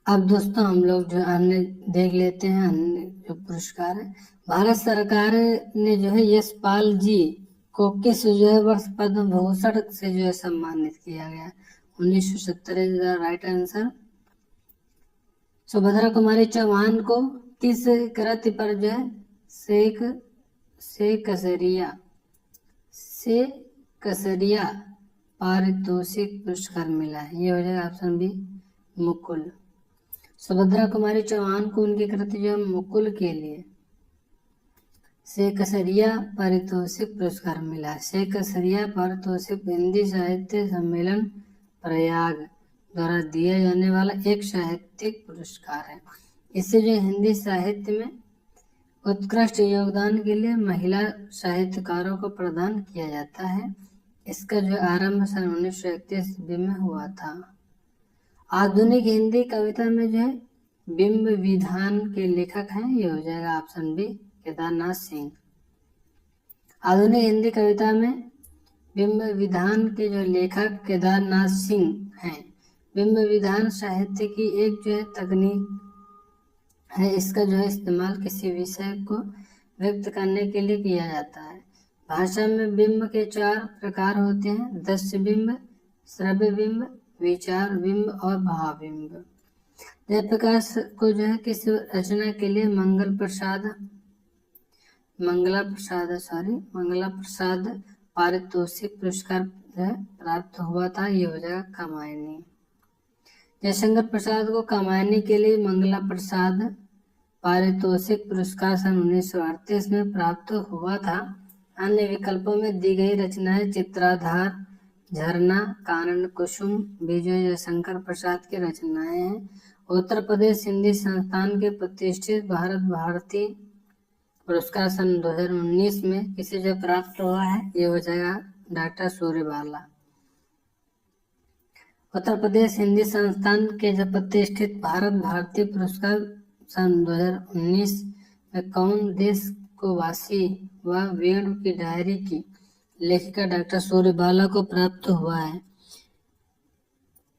अब दोस्तों हम लोग जो अन्य देख लेते हैं, अन्य जो पुरस्कार है। भारत सरकार ने जो है यशपाल जी को किस जो है वर्ष पद्म भूषण से जो है सम्मानित किया गया? 1970 राइट आंसर। सुभद्रा कुमारी चौहान को किस कृति पर जो है से कसरिया पारितोषिक पुरस्कार मिला है? ये हो जाएगा ऑप्शन बी मुकुल। सुभद्रा कुमारी चौहान को उनकी कृति जो मुकुल के लिए से कसरिया पारितोषिक पुरस्कार मिला। से कसरिया पारितोषिक हिंदी साहित्य सम्मेलन प्रयाग द्वारा दिया जाने वाला एक साहित्यिक पुरस्कार है। इससे जो हिंदी साहित्य में उत्कृष्ट योगदान के लिए महिला साहित्यकारों को प्रदान किया जाता है। इसका जो आरंभ सन 1931 ईस्वी में हुआ था। आधुनिक हिंदी कविता में जो है बिंब विधान के लेखक हैं, ये हो जाएगा ऑप्शन बी केदारनाथ सिंह। आधुनिक हिंदी कविता में बिंब विधान के जो लेखक केदारनाथ सिंह हैं। बिंब विधान साहित्य की एक जो है तकनीक है। इसका जो है इस्तेमाल किसी विषय को व्यक्त करने के लिए किया जाता है। भाषा में बिंब के 4 प्रकार होते हैं: दृश्य बिंब, श्रव्य बिंब, विचार बिंब और भाव बिंब। जयप्रकाश को जो है किस रचना के लिए मंगला प्रसाद पारितोषिक पुरस्कार प्राप्त हुआ था? ये हो जाएगा कामायनी। जयशंकर प्रसाद को कामायनी के लिए मंगला प्रसाद पारितोषिक पुरस्कार सन 1938 में प्राप्त हुआ था। अन्य विकल्पों में दी गई रचनाएं चित्राधार, झरना, कानन कुसुम विजय जयशंकर प्रसाद की रचनाएं हैं। उत्तर प्रदेश हिंदी संस्थान के प्रतिष्ठित भारत भारती पुरस्कार सन 2019 में किसे जो प्राप्त हुआ है? ये हो जाएगा डॉक्टर सूर्यबाला। उत्तर प्रदेश हिंदी संस्थान के जो प्रतिष्ठित भारत भारती पुरस्कार सन 2019 में कौन देश को वासी व वेणु की डायरी की लेखिका डॉक्टर सूर्यबाला को प्राप्त हुआ है?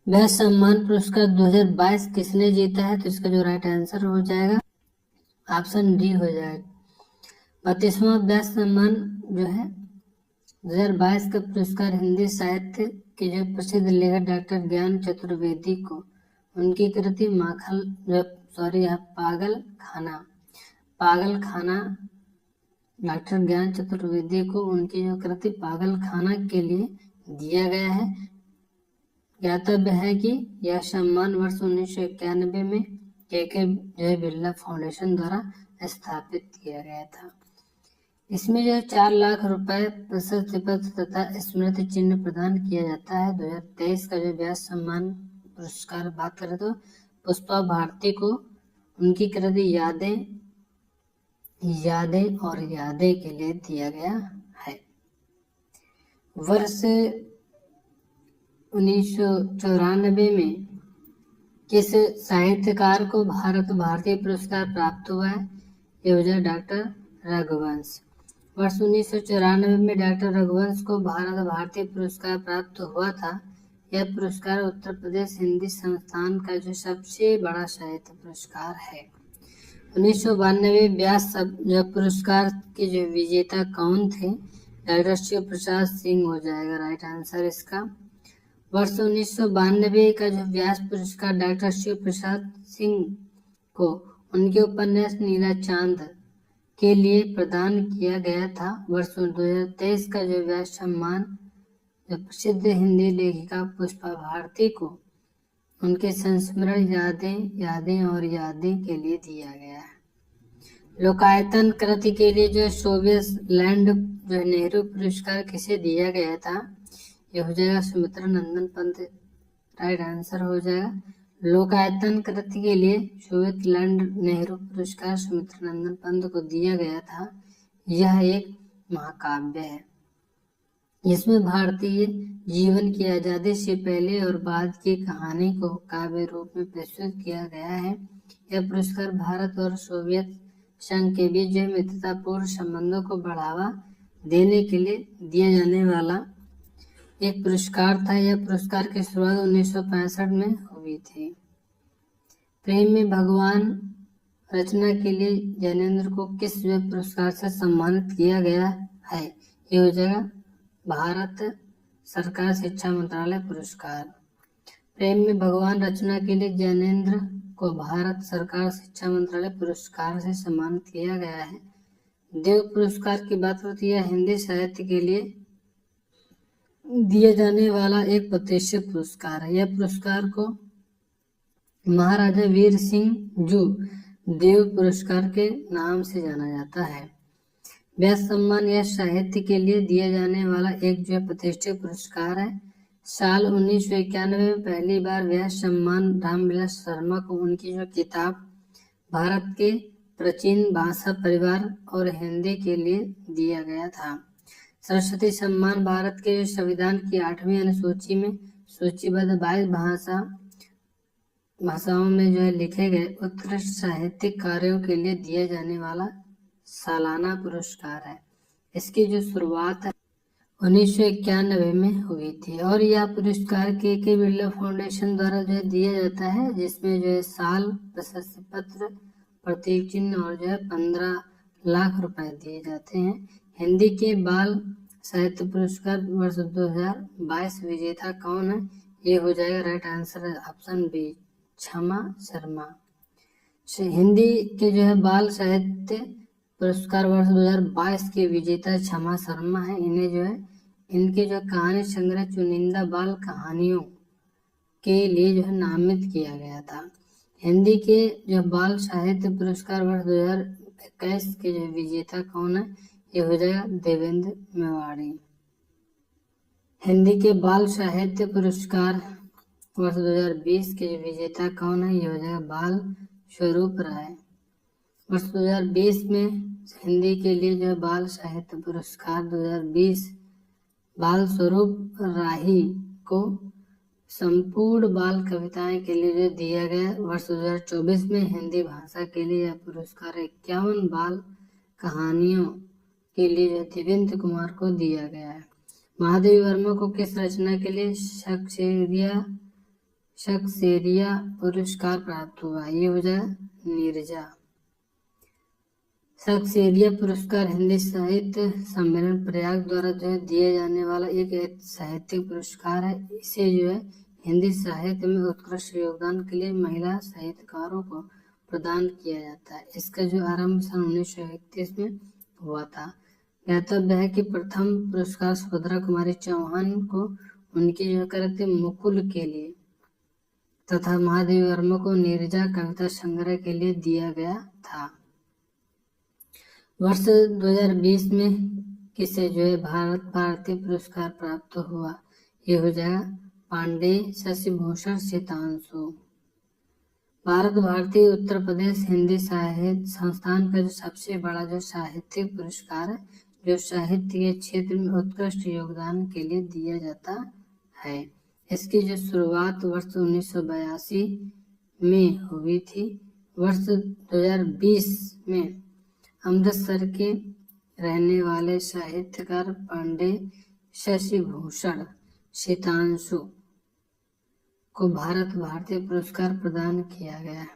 व्यास सम्मान पुरस्कार 2022 किसने जीता है? तो इसका जो राइट आंसर हो जाएगा ऑप्शन डी हो जाएगा। 32वां व्यास सम्मान जो है 2022 का पुरस्कार हिंदी साहित्य के जो प्रसिद्ध लेखक डॉक्टर ज्ञान चतुर्वेदी को उनकी कृति पागल खाना डॉक्टर ज्ञान चतुर्वेदी को उनकी जो कृति पागल खाना के लिए दिया गया है। ज्ञातव्य है कि यह सम्मान वर्ष 1991 में के जय बिरला फाउंडेशन द्वारा स्थापित किया गया था। इसमें जो 4 लाख रुपए प्रशस्ति पत्र तथा स्मृति चिन्ह प्रदान किया जाता है। 2023 का जो व्यास सम्मान पुरस्कार बात करें तो पुष्पा भारती को उनकी कृति यादें और यादें के लिए दिया गया है। वर्ष 1994 में किस साहित्यकार को भारत भारती पुरस्कार प्राप्त हुआ है? यह हो जाए डॉक्टर रघुवंश। वर्ष 1994 में डॉक्टर रघुवंश को भारत भारती पुरस्कार प्राप्त हुआ था। यह पुरस्कार उत्तर प्रदेश हिंदी संस्थान का जो सबसे बड़ा साहित्य पुरस्कार है। 1992 व्यास पुरस्कार के जो विजेता कौन थे? डॉक्टर शिव प्रसाद सिंह हो जाएगा राइट आंसर इसका। वर्ष 1992 का जो व्यास पुरस्कार डॉक्टर शिव प्रसाद सिंह को उनके उपन्यास नीला चांद के लिए प्रदान किया गया था। वर्ष 2023 का जो व्यास सम्मान प्रसिद्ध हिंदी लेखिका पुष्पा भारती को उनके संस्मरण यादें और यादें के लिए दिया गया है। लोकायतन कृति के लिए जो सोवियत लैंड जो नेहरू पुरस्कार किसे दिया गया था? यह हो जाएगा सुमित्रा नंदन पंत राइट आंसर हो जाएगा। लोकायतन कृति के लिए सोवियत लैंड नेहरू पुरस्कार सुमित्रा नंदन पंत को दिया गया था। यह एक महाकाव्य है। इसमें भारतीय जीवन की आजादी से पहले और बाद की कहानी को काव्य रूप में प्रस्तुत किया गया है। यह पुरस्कार भारत और सोवियत संघ के बीच जो मित्रतापूर्ण संबंधों को बढ़ावा देने के लिए दिया जाने वाला एक पुरस्कार था। यह पुरस्कार की शुरुआत 1965 में हुई थी। प्रेम में भगवान रचना के लिए ज्ञानेंद्र को किस पुरस्कार से सम्मानित किया गया है? ये हो जाएगा भारत सरकार शिक्षा मंत्रालय पुरस्कार। प्रेम में भगवान रचना के लिए ज्ञानेंद्र को भारत सरकार शिक्षा मंत्रालय पुरस्कार से सम्मानित किया गया है। देव पुरस्कार की बात होती है हिंदी साहित्य के लिए दिया जाने वाला एक प्रतिष्ठित पुरस्कार है। यह पुरस्कार को महाराजा वीर सिंह जू देव पुरस्कार के नाम से जाना जाता है। व्यास सम्मान यह साहित्य के लिए दिया जाने वाला एक जो प्रतिष्ठित पुरस्कार है। साल 1991 में पहली बार व्यास सम्मान रामविलास शर्मा को उनकी जो किताब भारत के प्राचीन भाषा परिवार और हिंदी के लिए दिया गया था। सरस्वती सम्मान भारत के जो संविधान की 8वीं अनुसूची में सूचीबद्ध 22 भाषाओं में जो है लिखे गए उत्कृष्ट साहित्यिक कार्यों के लिए दिया जाने वाला सालाना पुरस्कार है। इसकी जो शुरुआत 1991 में हुई थी और यह पुरस्कार के बिरला फाउंडेशन द्वारा जो है दिया जाता है, जिसमें जो है साल प्रशस्ति पत्र प्रतीक चिन्ह और जो है 15 लाख रुपए दिए जाते हैं। हिंदी के बाल साहित्य पुरस्कार वर्ष 2022 विजेता कौन है? ये हो जाएगा राइट आंसर ऑप्शन बी क्षमा शर्मा। हिंदी के जो है बाल साहित्य पुरस्कार वर्ष 2022 के विजेता क्षमा शर्मा है। इन्हें जो है इनके जो कहानी संग्रह चुनिंदा बाल कहानियों के लिए जो है नामित किया गया था। हिंदी के जो बाल साहित्य पुरस्कार वर्ष 2021 के जो विजेता कौन है? ये हो जाएगा देवेंद्र मेवाड़ी। हिंदी के बाल साहित्य पुरस्कार वर्ष 2020 के जो विजेता कौन है? ये हो जाएगा बाल स्वरूप राय। वर्ष 2020 में हिंदी के लिए जो बाल साहित्य पुरस्कार 2020 बाल स्वरूप राही को संपूर्ण बाल कविताएं के लिए जो दिया गया। वर्ष 2024 में हिंदी भाषा के लिए यह पुरस्कार 51 बाल कहानियों के लिए जो देवेंद्र कुमार को दिया गया है। महादेवी वर्मा को किस रचना के लिए शक्सेरिया पुरस्कार प्राप्त हुआ? ये हो जाए नीरजा। शक्सेरिया पुरस्कार हिंदी साहित्य सम्मेलन प्रयाग द्वारा जो है दिया जाने वाला एक साहित्यिक पुरस्कार है। इसे जो है हिंदी साहित्य में उत्कृष्ट योगदान के लिए महिला साहित्यकारों को प्रदान किया जाता है। इसका जो आरंभ सन 1931 में हुआ था। ज्ञातव्य है कि प्रथम पुरस्कार सुभद्रा कुमारी चौहान को उनकी जो कृति मुकुल के लिए तथा महादेवी वर्मा को नीरजा कविता संग्रह के लिए दिया गया था। वर्ष 2020 में किसे जो है भारत भारती पुरस्कार प्राप्त हुआ, ये हो जाएगा पांडे शशि भूषण सितांशु। भारत भारती उत्तर प्रदेश हिंदी साहित्य संस्थान का जो सबसे बड़ा जो साहित्यिक पुरस्कार है, जो साहित्य के क्षेत्र में उत्कृष्ट योगदान के लिए दिया जाता है। इसकी जो शुरुआत वर्ष 1982 में हुई थी। वर्ष 2020 में अमृतसर के रहने वाले साहित्यकार पांडे शशि भूषण सितांशु को भारत भारती पुरस्कार प्रदान किया गया है।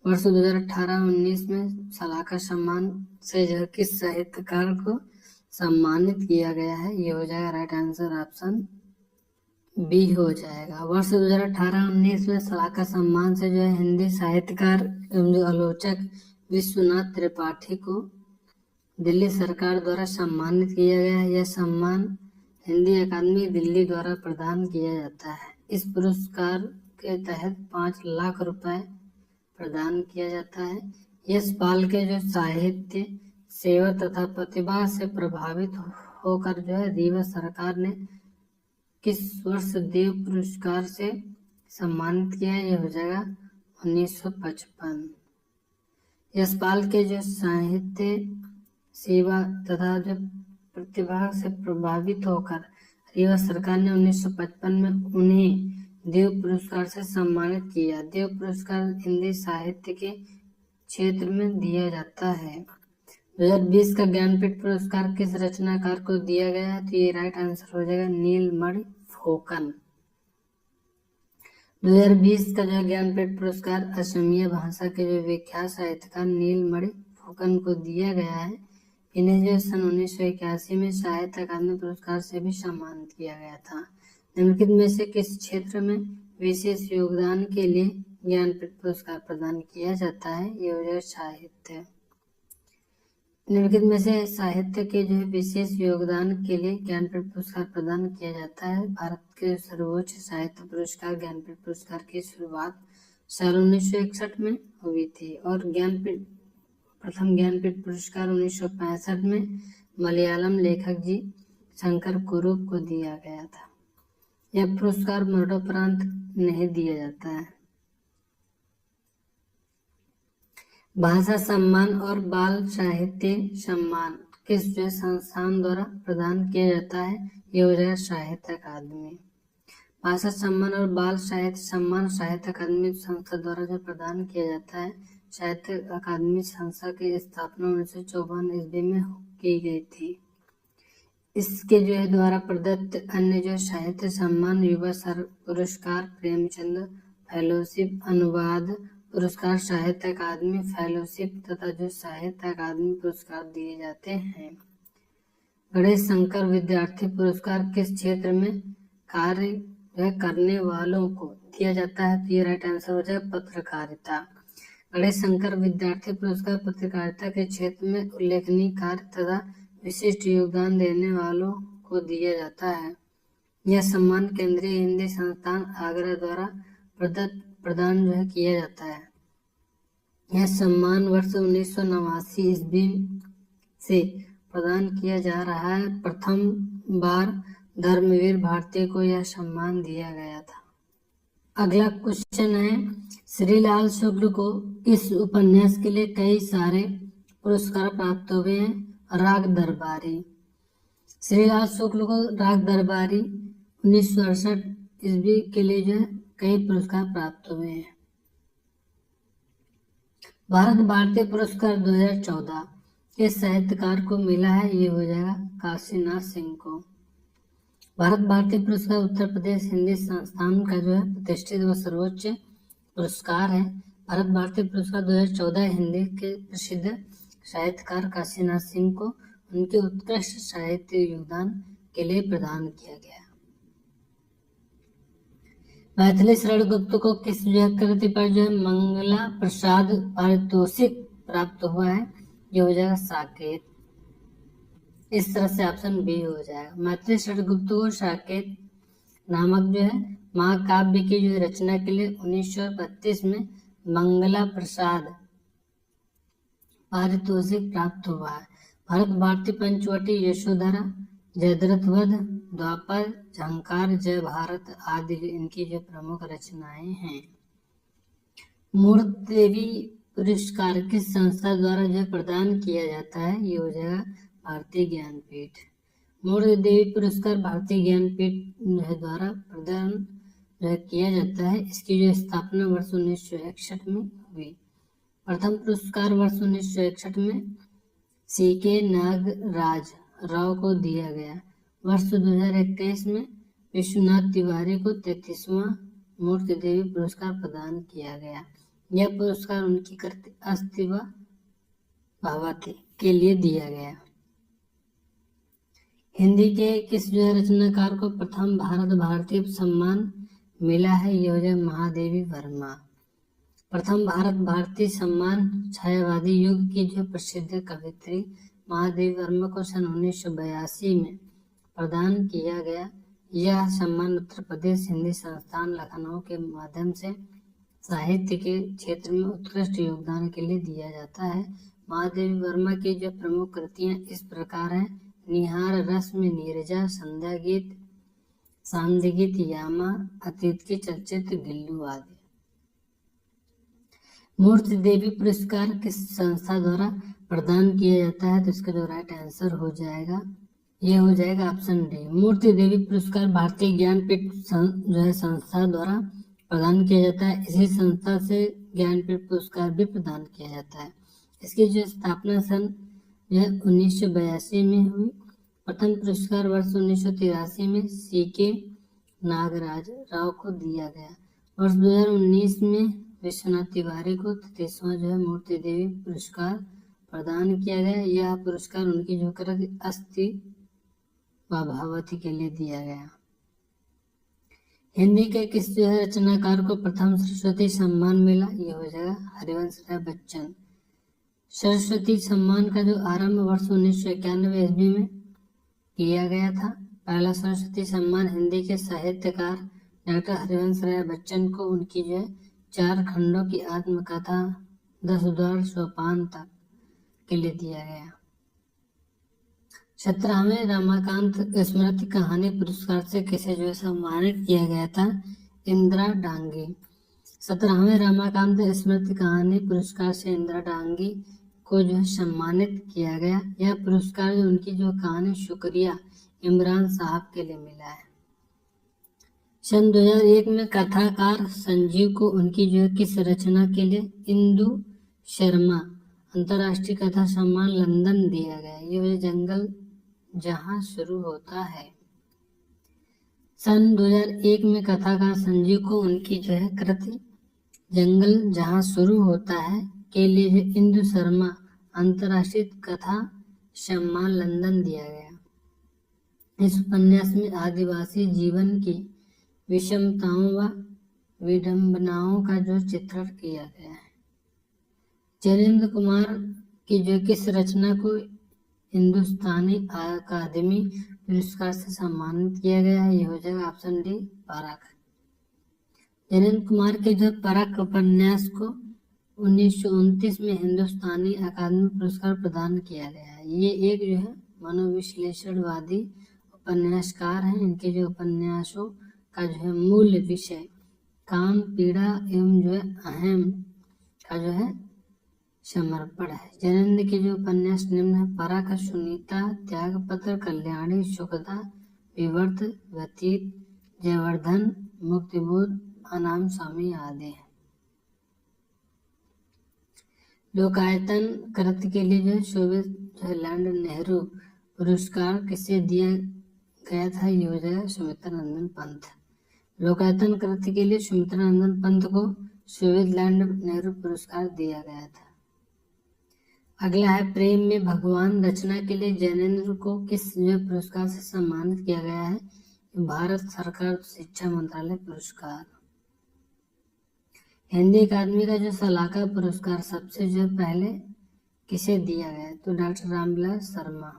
वर्ष 2018-19 में सलाका सम्मान से जो किस साहित्यकार को सम्मानित किया गया है, ये हो जाएगा राइट आंसर ऑप्शन बी हो जाएगा। वर्ष 2018-19 में सलाका सम्मान से जो है हिंदी साहित्यकार एवं जो आलोचक विश्वनाथ त्रिपाठी को दिल्ली सरकार द्वारा सम्मानित किया गया है। यह सम्मान हिंदी अकादमी दिल्ली द्वारा प्रदान किया जाता है। इस पुरस्कार के तहत 5 लाख रुपए प्रदान किया जाता है। यश पाल के जो साहित्य सेवा तथा प्रतिभा से प्रभावित होकर जो है रीवा सरकार ने किस वर्ष देव पुरस्कार से सम्मानित किया है, ये हो जाएगा 1955। यशपाल के जो साहित्य सेवा तथा जो प्रतिभा से प्रभावित होकर रीवा सरकार ने 1955 में उन्हें देव पुरस्कार से सम्मानित किया। देव पुरस्कार हिंदी साहित्य के क्षेत्र में दिया जाता है। 2020 का ज्ञानपीठ पुरस्कार किस रचनाकार को दिया गया है, तो ये राइट आंसर हो जाएगा नीलमणि फुकन। 2020 का जो ज्ञानपीठ पुरस्कार असमिया भाषा के जो विख्यात साहित्यकार नीलमणि फुकन को दिया गया है। इन्हें जो सन 1981 में साहित्य अकादमी पुरस्कार से भी सम्मानित किया गया था। निम्नलिखित में से किस क्षेत्र में विशेष योगदान के लिए ज्ञानपीठ पुरस्कार प्रदान किया जाता है, ये हो जाएगा साहित्य। निम्नलिखित में से साहित्य के जो विशेष योगदान के लिए ज्ञानपीठ पुरस्कार प्रदान किया जाता है। भारत के सर्वोच्च साहित्य पुरस्कार ज्ञानपीठ पुरस्कार की शुरुआत साल 1961 में हुई थी और प्रथम ज्ञानपीठ पुरस्कार 1965 में मलयालम लेखक जी शंकर कुरुप को दिया गया था। यह पुरस्कार मरणोपरांत नहीं दिया जाता है। भाषा सम्मान और बाल साहित्य सम्मान किस जो संस्थान द्वारा प्रदान किया जाता है, ये हो जाएगा साहित्य अकादमी। भाषा सम्मान और बाल साहित्य सम्मान साहित्य अकादमी संस्था द्वारा जो प्रदान किया जाता है। साहित्य अकादमी संस्था की स्थापना 1954 ईस्वी में की गई थी। इसके जो है द्वारा प्रदत्त अन्य जो साहित्य सम्मान युवा पुरस्कार, प्रेमचंद फेलोशिप, अनुवाद पुरस्कार, साहित्य अकादमी फेलोशिप तथा जो साहित्य अकादमी पुरस्कार दिए जाते हैं। गणेश शंकर विद्यार्थी पुरस्कार किस क्षेत्र में कार्य करने वालों को दिया जाता है, तो ये राइट आंसर हो जाएगा पत्रकारिता। गणेश शंकर विद्यार्थी पुरस्कार पत्रकारिता के क्षेत्र में उल्लेखनीय कार्य तथा विशिष्ट योगदान देने वालों को दिया जाता है। यह सम्मान केंद्रीय हिंदी संस्थान आगरा द्वारा प्रदान जो है किया जाता है। यह सम्मान वर्ष 1989 ईस्वी से प्रदान किया जा रहा है। प्रथम बार धर्मवीर भारती को यह सम्मान दिया गया था। अगला क्वेश्चन है, श्रीलाल शुक्ल को इस उपन्यास के लिए कई सारे पुरस्कार प्राप्त हुए हैं। राग दरबारी, श्रीलाल शुक्ल को राग दरबारी 1968 ईस्वी के लिए जो है कई पुरस्कार प्राप्त हुए हैं। भारत भारती पुरस्कार 2014 किस साहित्यकार को मिला है, ये हो जाएगा काशीनाथ सिंह को। भारत भारती पुरस्कार उत्तर प्रदेश हिंदी संस्थान का जो है प्रतिष्ठित व सर्वोच्च पुरस्कार है। भारत भारती पुरस्कार 2014 हिंदी के प्रसिद्ध साहित्यकार काशीनाथ सिंह को उनके उत्कृष्ट साहित्य योगदान के लिए प्रदान किया गया। मैथिली शरण गुप्त को किस कृति पर जो है मंगला प्रसाद पारितोषिक प्राप्त हुआ है, ये हो जाएगा साकेत। इस तरह से ऑप्शन बी हो जाएगा। मैत्री षटगुप्त को साकेत नामक जो है महाकाव्य की जो रचना के लिए 1932 में मंगला प्रसाद पारितोषिक प्राप्त हुआ है। भरत भारती पंचवटी, यशोधरा, जयद्रथ वध, द्वापर, झंकार, जय भारत आदि इनकी जो प्रमुख रचनाएं हैं। मूर्ति देवी पुरस्कार किस संस्था द्वारा जो प्रदान किया जाता है, ये हो जाएगा भारतीय ज्ञानपीठ। मूर्ति देवी पुरस्कार भारतीय ज्ञानपीठ द्वारा प्रदान जो किया जाता है। इसकी जो स्थापना वर्ष 1961 में हुई। प्रथम पुरस्कार वर्ष 1961 में CK नागराज राव को दिया गया। वर्ष 2021 में विश्वनाथ तिवारी को 33वां मूर्ति देवी पुरस्कार प्रदान किया गया। यह पुरस्कार उनकी कृति अस्तिवा भवति के लिए दिया गया। हिंदी के किस जो रचनाकार को प्रथम भारत भारती सम्मान मिला है, यह हो जाए महादेवी वर्मा। प्रथम भारत भारती सम्मान छायावादी युग की जो प्रसिद्ध कवित्री महादेवी वर्मा को सन 1982 में प्रदान किया गया। यह सम्मान उत्तर प्रदेश हिंदी संस्थान लखनऊ के माध्यम से साहित्य के क्षेत्र में उत्कृष्ट योगदान के लिए दिया जाता है। महादेवी वर्मा की जो प्रमुख कृतियां इस प्रकार हैं: निहार रश्मि नीरजा, संध्या गीत, सांध्य गीत, यामा, अतीत के चलचित्र, गिल्लू आदि। मूर्ति देवी पुरस्कार किस संस्था द्वारा प्रदान किया जाता है, तो इसका जो राइट आंसर हो जाएगा ये हो जाएगा ऑप्शन डी। मूर्ति देवी पुरस्कार भारतीय ज्ञानपीठ जो है संस्था द्वारा प्रदान किया जाता है। इसी संस्था से ज्ञानपीठ पुरस्कार भी प्रदान किया जाता है। इसकी जो स्थापना सन 1982 में हुई। प्रथम पुरस्कार वर्ष 1983 में CK नागराज राव को दिया गया। वर्ष 2019 में विश्वनाथ तिवारी को 33वां जो है मूर्ति देवी पुरस्कार प्रदान किया गया। यह पुरस्कार उनकी जो कृति अस्ति व भावती के लिए दिया गया। हिंदी के किस जो है रचनाकार को प्रथम सरस्वती सम्मान मिला, ये हो जाएगा हरिवंश राय बच्चन। सरस्वती सम्मान का जो आरंभ वर्ष 1991 ईस्वी में किया गया था। पहला सरस्वती सम्मान हिंदी के साहित्यकार डॉक्टर हरिवंश राय बच्चन को उनकी जो है 4 खंडों की आत्मकथा 10 द्वार सोपान तक के लिए दिया गया। 17वें रमाकांत स्मृति कहानी पुरस्कार से किसे जो है सम्मानित किया गया था, इंदिरा डांगी। 17वें रमाकांत स्मृति कहानी पुरस्कार से इंदिरा डांगी को जो है सम्मानित किया गया। यह पुरस्कार जो उनकी जो कहानी शुक्रिया इमरान साहब के लिए मिला है। सन 2001 में कथाकार संजीव को उनकी जो है किस रचना के लिए इंदु शर्मा अंतर्राष्ट्रीय कथा सम्मान लंदन दिया गया। ये जंगल जहां शुरू होता है। सन 2001 में कथाकार संजीव को उनकी जो है कृति जंगल जहां शुरू होता है के लिए जो इंदु शर्मा अंतर्राष्ट्रीय कथा सम्मान लंदन दिया गया। इस उपन्यास में आदिवासी जीवन की विषमताओं व विडंबनाओं का जो चित्रण किया गया है। जयेंद्र कुमार की जो किस रचना को हिंदुस्तानी अकादमी पुरस्कार से सम्मानित किया गया है, ये हो जाएगा ऑप्शन डी परख। जयेंद्र कुमार के जो परख उपन्यास को 1929 में हिंदुस्तानी अकादमी पुरस्कार प्रदान किया गया है। ये एक जो है मनोविश्लेषणवादी उपन्यासकार हैं। इनके जो उपन्यासों का जो है मूल विषय काम, पीड़ा एवं जो है अहम का जो है समर्पण है। जयेंद्र के जो उपन्यास निम्न है: परख, सुनीता, त्यागपत्र, कल्याणी, सुखदा, विवर्त, व्यतीत, जयवर्धन, मुक्तिबोध, अनाम स्वामी आदि है। लोकायतन कृति के लिए जो सोवियत जवाहरलाल नेहरू पुरस्कार किसे दिया गया था, ये हो जाएगा सुमित्रा नंदन पंत। लोकायतन कृति के लिए सुमित्रा नंदन पंत को जवाहरलाल नेहरू पुरस्कार दिया गया था। अगला है प्रेम में भगवान रचना के लिए जैनेन्द्र को किस पुरस्कार से सम्मानित किया गया है, भारत सरकार शिक्षा मंत्रालय पुरस्कार। हिंदी अकादमी का जो सलाहकार पुरस्कार सबसे जो पहले किसे दिया गया, तो डॉक्टर रामविलास शर्मा।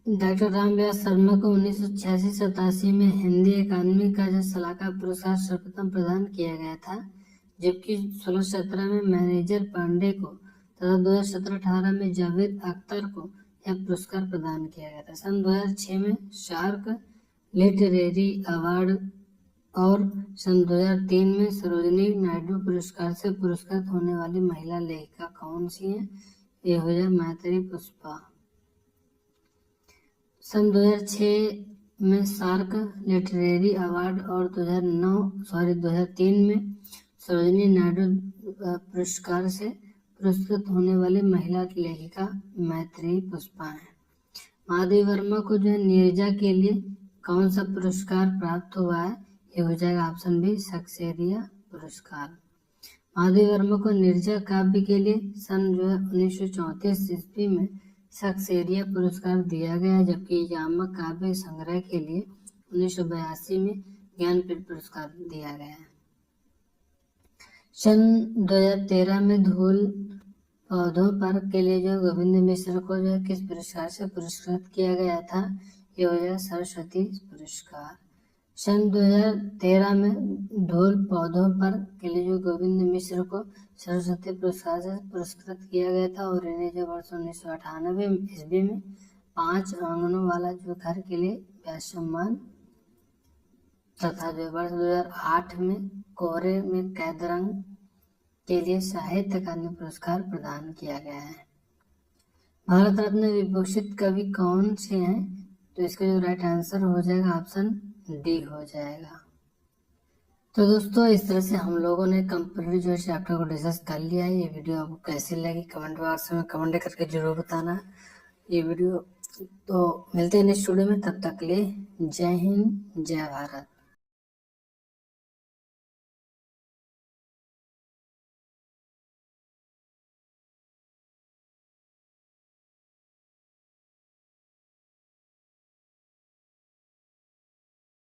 डॉक्टर रामव्यास शर्मा को 1986-87 में हिंदी अकादमी का जो सलाहकार पुरस्कार सर्वप्रथम प्रदान किया गया था, जबकि 16-17 में मैनेजर पांडे को तथा 2017-18 में जावेद अख्तर को यह पुरस्कार प्रदान किया गया था। सन 2006 में शार्क लिटरेरी अवार्ड और सन 2003 में सरोजिनी नायडू पुरस्कार से पुरस्कृत होने वाली महिला लेखिका कौन सी है? ये हो जाए मैत्री पुष्पा। सन 2006 में शार्क लिटरेरी अवार्ड और 2003 में सरोजिनी नायडू पुरस्कार से पुरस्कृत होने वाली महिला लेखिका मैत्री पुष्पा है। माधवी वर्मा को जो है नीरजा के लिए कौन सा पुरस्कार प्राप्त हुआ है? ये हो जाएगा ऑप्शन बी सक्सेरिया पुरस्कार। माधवी वर्मा को नीरजा काव्य के लिए सन जो है 1934 ईस्वी में सक्सेरिया पुरस्कार दिया गया, जबकि यामक काव्य संग्रह के लिए 1982 में ज्ञानपीठ पुरस्कार दिया गया है। सन 2013 में धूल पौधों पर के लिए जो गोविंद मिश्र को जो किस पुरस्कार से पुरस्कृत किया गया था? ये हो जाएगा सरस्वती पुरस्कार। सन 2013 में धूल पौधों पर के लिए जो गोविंद मिश्र को सरस्वती पुरस्कार से पुरस्कृत किया गया था, और इन्हें जो वर्ष 1998 ईस्वी में 5 आंगनों वाला जो घर के लिए व्यास सम्मान तथा जो वर्ष 2008 में कोहरे में कैद रंग के लिए साहित्य अकादमी पुरस्कार प्रदान किया गया है। भारत रत्न विभूषित कवि कौन से हैं? तो इसका जो राइट आंसर हो जाएगा ऑप्शन डी हो जाएगा। तो दोस्तों इस तरह से हम लोगों ने कंप्लीट जो चैप्टर को डिस्कस कर लिया है। ये वीडियो आपको कैसी लगी कमेंट बॉक्स में कमेंट करके जरूर बताना। ये वीडियो तो मिलते हैं नेक्स्ट वीडियो में, तब तक के लिए जय हिंद जय भारत।